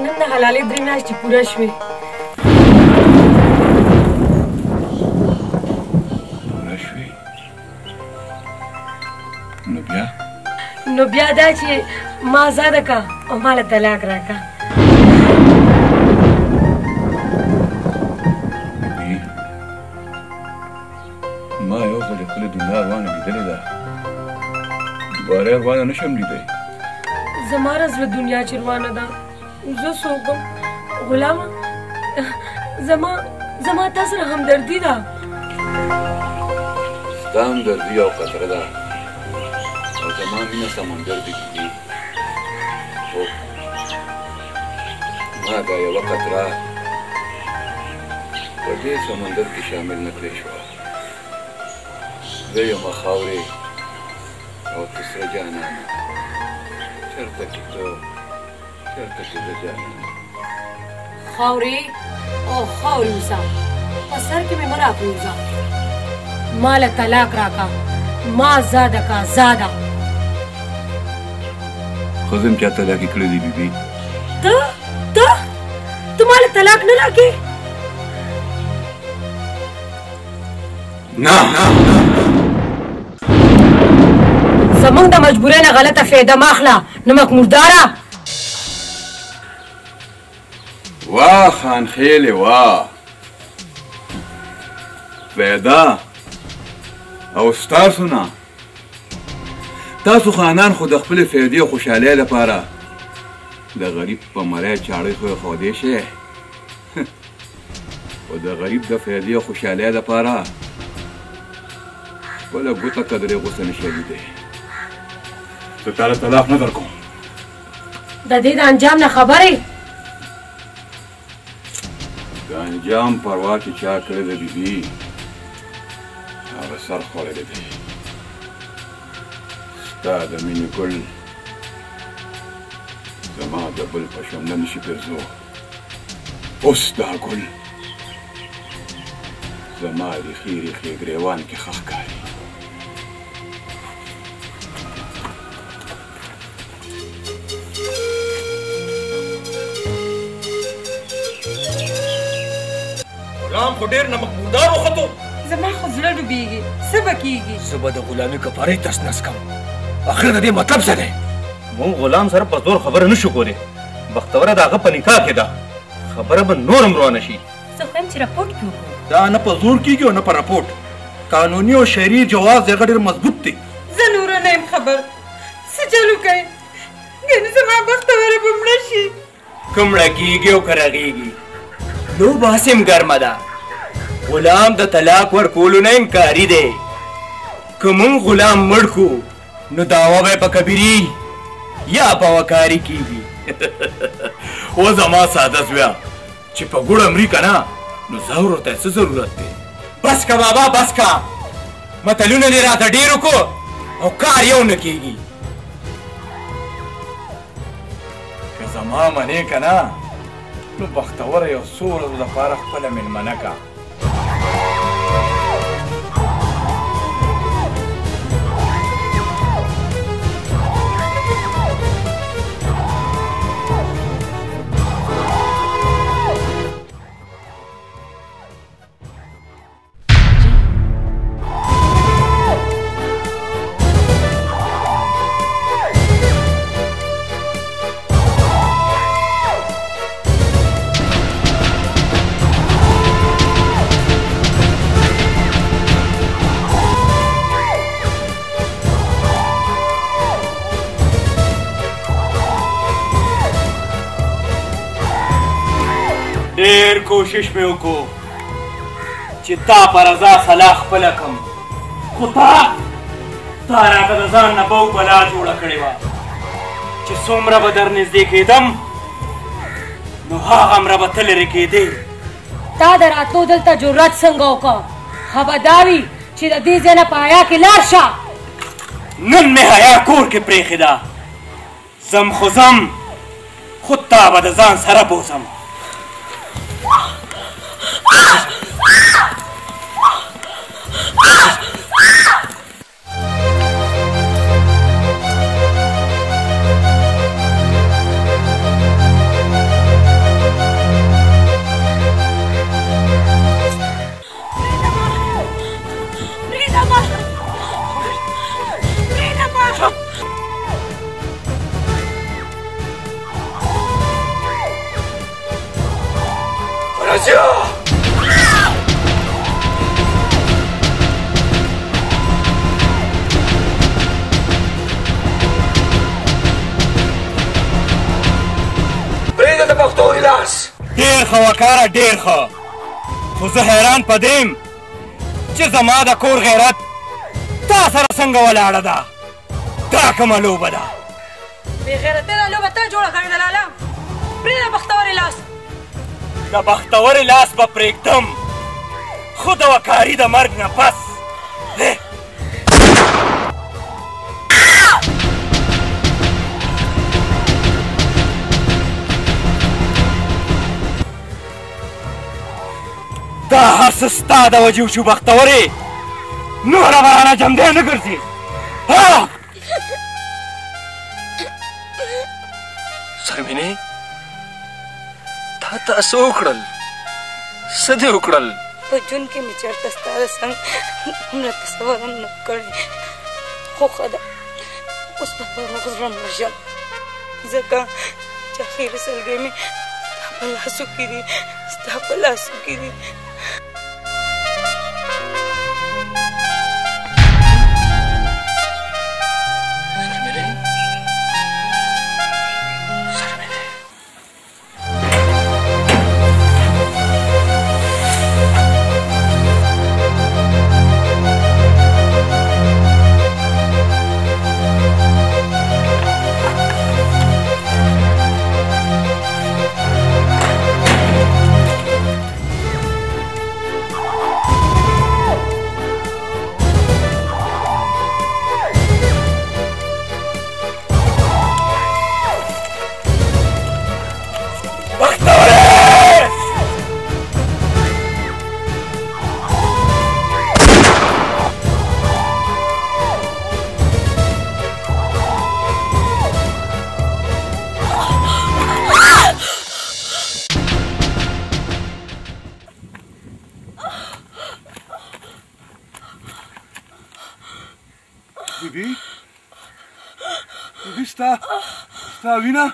نن د حلالې 3 میاشتې پوره شوې نو بیا دا چې ما آزاده کا او ما له طلاق راکا ما یو ځل خپله دنیا روانه لیدلې ده دوباره روانه نشم لیدی زما زړه دنیا چې روانه ده زه څوک وم غلامه زما تا سره همدردي ده ستا همدردي یو قطره ده او زما مینه سمندر دی کړي او ما دا یوه قطره په دې سمندر کې شامل نه کړې شوه زه یمه خاورې او ته سره جانانه چې چېرته کې ته چېرته کې زه جانانه خاورې او خاورې اوسه په سر کې مې مه راپرېوځه ما له طلاق راکه ما زاده کا زاده ښځه م چا طلاقې کړې دي بیبي ته ما له طلاق نه راکې نه زمونږ د مجبورۍ نه غلطه فایده مه اخله نمک مرداره واه خانخیلې واه فایده او ستاسو نه تاسو خانان خو د خپلې فایدې او خوشحالۍ لپاره د غریب په مری چاړۍ خو ایښودی شئ خو د غریب د فایدې او خوشحالۍ لپاره خپله ګوته قدرې غوسه نشی لیدی زه تاله طلاق نه درکوم د دې د انجام نه خبرې د انجام پروا چې چا کړې ده بیبي هغه سر خوړلی دی ستا د مینې ګل زما د بل په شمله نشي ګرځو اوس دا ګل زما ریښې ریښې ګریوان کې ښه ښکاري غلام خو ډېر نمکبودار وختو زما خو زړه ډوبېږي څه به کېږي زه به د غلامي کفارې تسنس کم اخر د دې مطلب څه دی مونږ غلام سره په زور خبره نشو کولی بختوره د هغه په نکاح کې ده خبره به نورم روانه شي زه خو یم چې راپورټ کې وکړو دا نه په زور کېږي او نه په راپورټ قانوني او شرعي جواز د هغه ډېر مضبوط دی زه نوره نه یم خبر څه چلو کوي ګنې زما بختوره به مړه شي که مړه کېږي او که رغېږي لوبه هسې ګرمه ده غلام د طلاق ورکولو نه انکاري دی که مونږ غلام مړ کړو نو دعوه به په کبیري یا په وکاري کېږي و زما ساده زویه چې په ګوړه مري که نه نو زهر ورته څه ضرورت دی بس که بابا بس که متلونه دې راته ډېر وکړو او کار یو نه کېږي که زما منې که نه نو بختوره یو څو ورځو دپاره خپله مېلمنه که ډېر کوشش مې وکړو چې تا په رضا سلا خپله کړم خو تا راته د ځان نه بو بلا جوړه کړې وه چې څومره به در نږدې کېدم نو هغومره به ته لرې کېدې تا د راتلو دلته جرات څنګه وکړه خبردار وي چې د دې ځای نه په حیا کې لاړ شه نن مې حیا کور کې پرېښې ده ځم خو ځم خو تا به د ځان سره بوځم ډېر ښه وکاره ډېر ښه خو زه حیران په دیم چې زما د کور غیرت تا سره څنګه ولاړه ده دا کومه لوبه ده بې غیرتۍ دا لوبه تا جوړه کړې ده لالا پرېږده بختورې لاس د بختورې لاس به پرېږدم خو د وکاري د مرګ نه پس دا هر څه ستا د وجې وشو بختورې نوره به رانه جمدی نه ګرځي زرمینې تا څه وکړل څه دې وکړل په ژوند کې مې چېرته ستا د څنګ دومره تصور هم نه کړی خو ښه ده اوس به په روغ زړه مړ شم ځکه چې اخري سلګۍ مې ستا په لاسو کې دي ستا په لاسو کې دي ستا وینه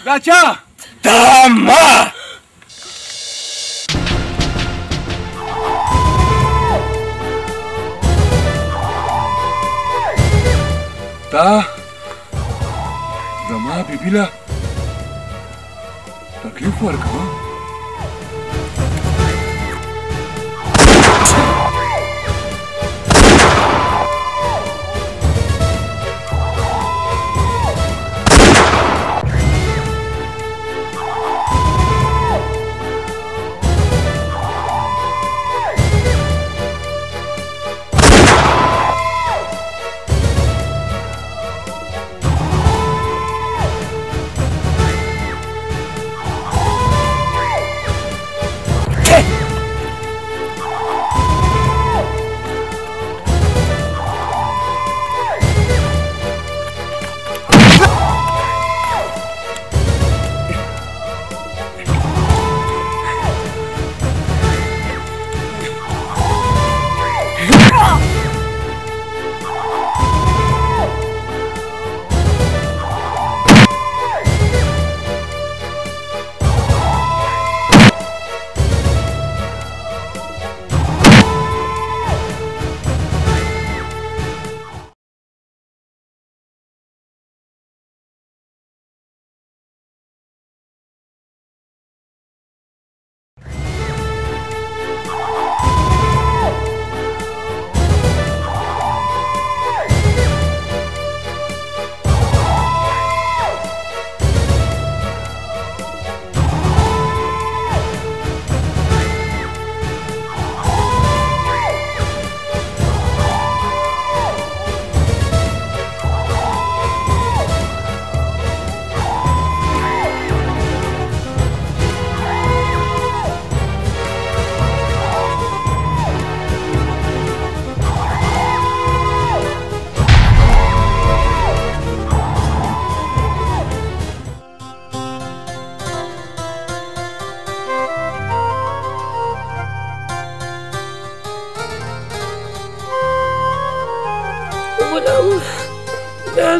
دا چا دا ما دا زما بیبي له تکلیف ورکوه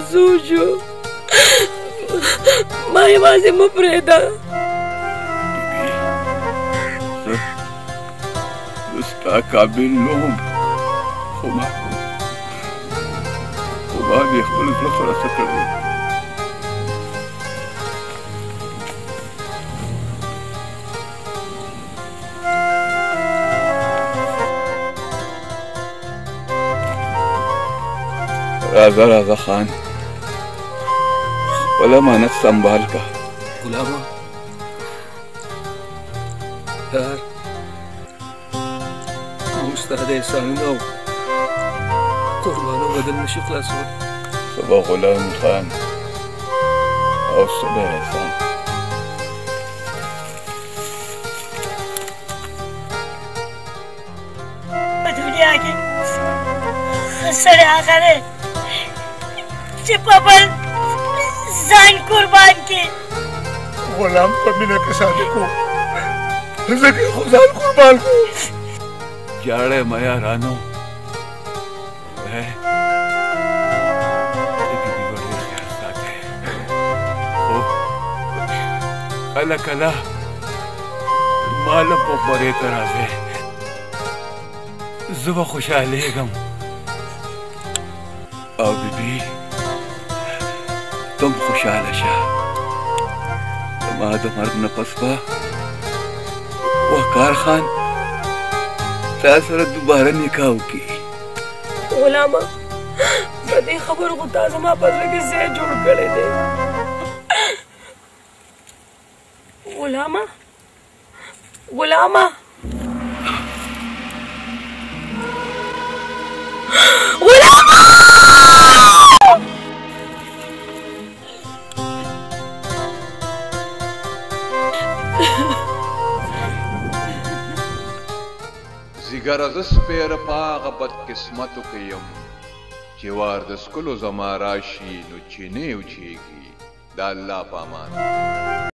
Sujo. Mai masih mau preda. Usta kabil lom. Khuma dia khul zafar sakar. Raja खान ولا मानस संभाल का गुलामा यार مستعد إنساننا قربانه بدل نشي خلاصون صبا غلام خان أو صبا إحسان دنیا کې ښه سړی هغه دی چې په بل ځان قربان کړي. غلام په مینه کې صادق و، ځکه یې خو ځان قربان کړو. جاړه مې یارانو کله کله ماله په خورې ته راځې، زه به خوشحالېږم. او بیبي تم خوشحاله شه، زما د مرګ نه پس به وقار خان تا سره دوباره نکاح وکړي. غلامه په دې خبرو خو تا زما په زړه کې ځای جوړ کړی دی. غلامه غلامه غلامه زیګره زه سپیره په هغه بدقسمتو کې یم چې وار د څکلو زما راشي نو چینې وچیږي. د الله په امان.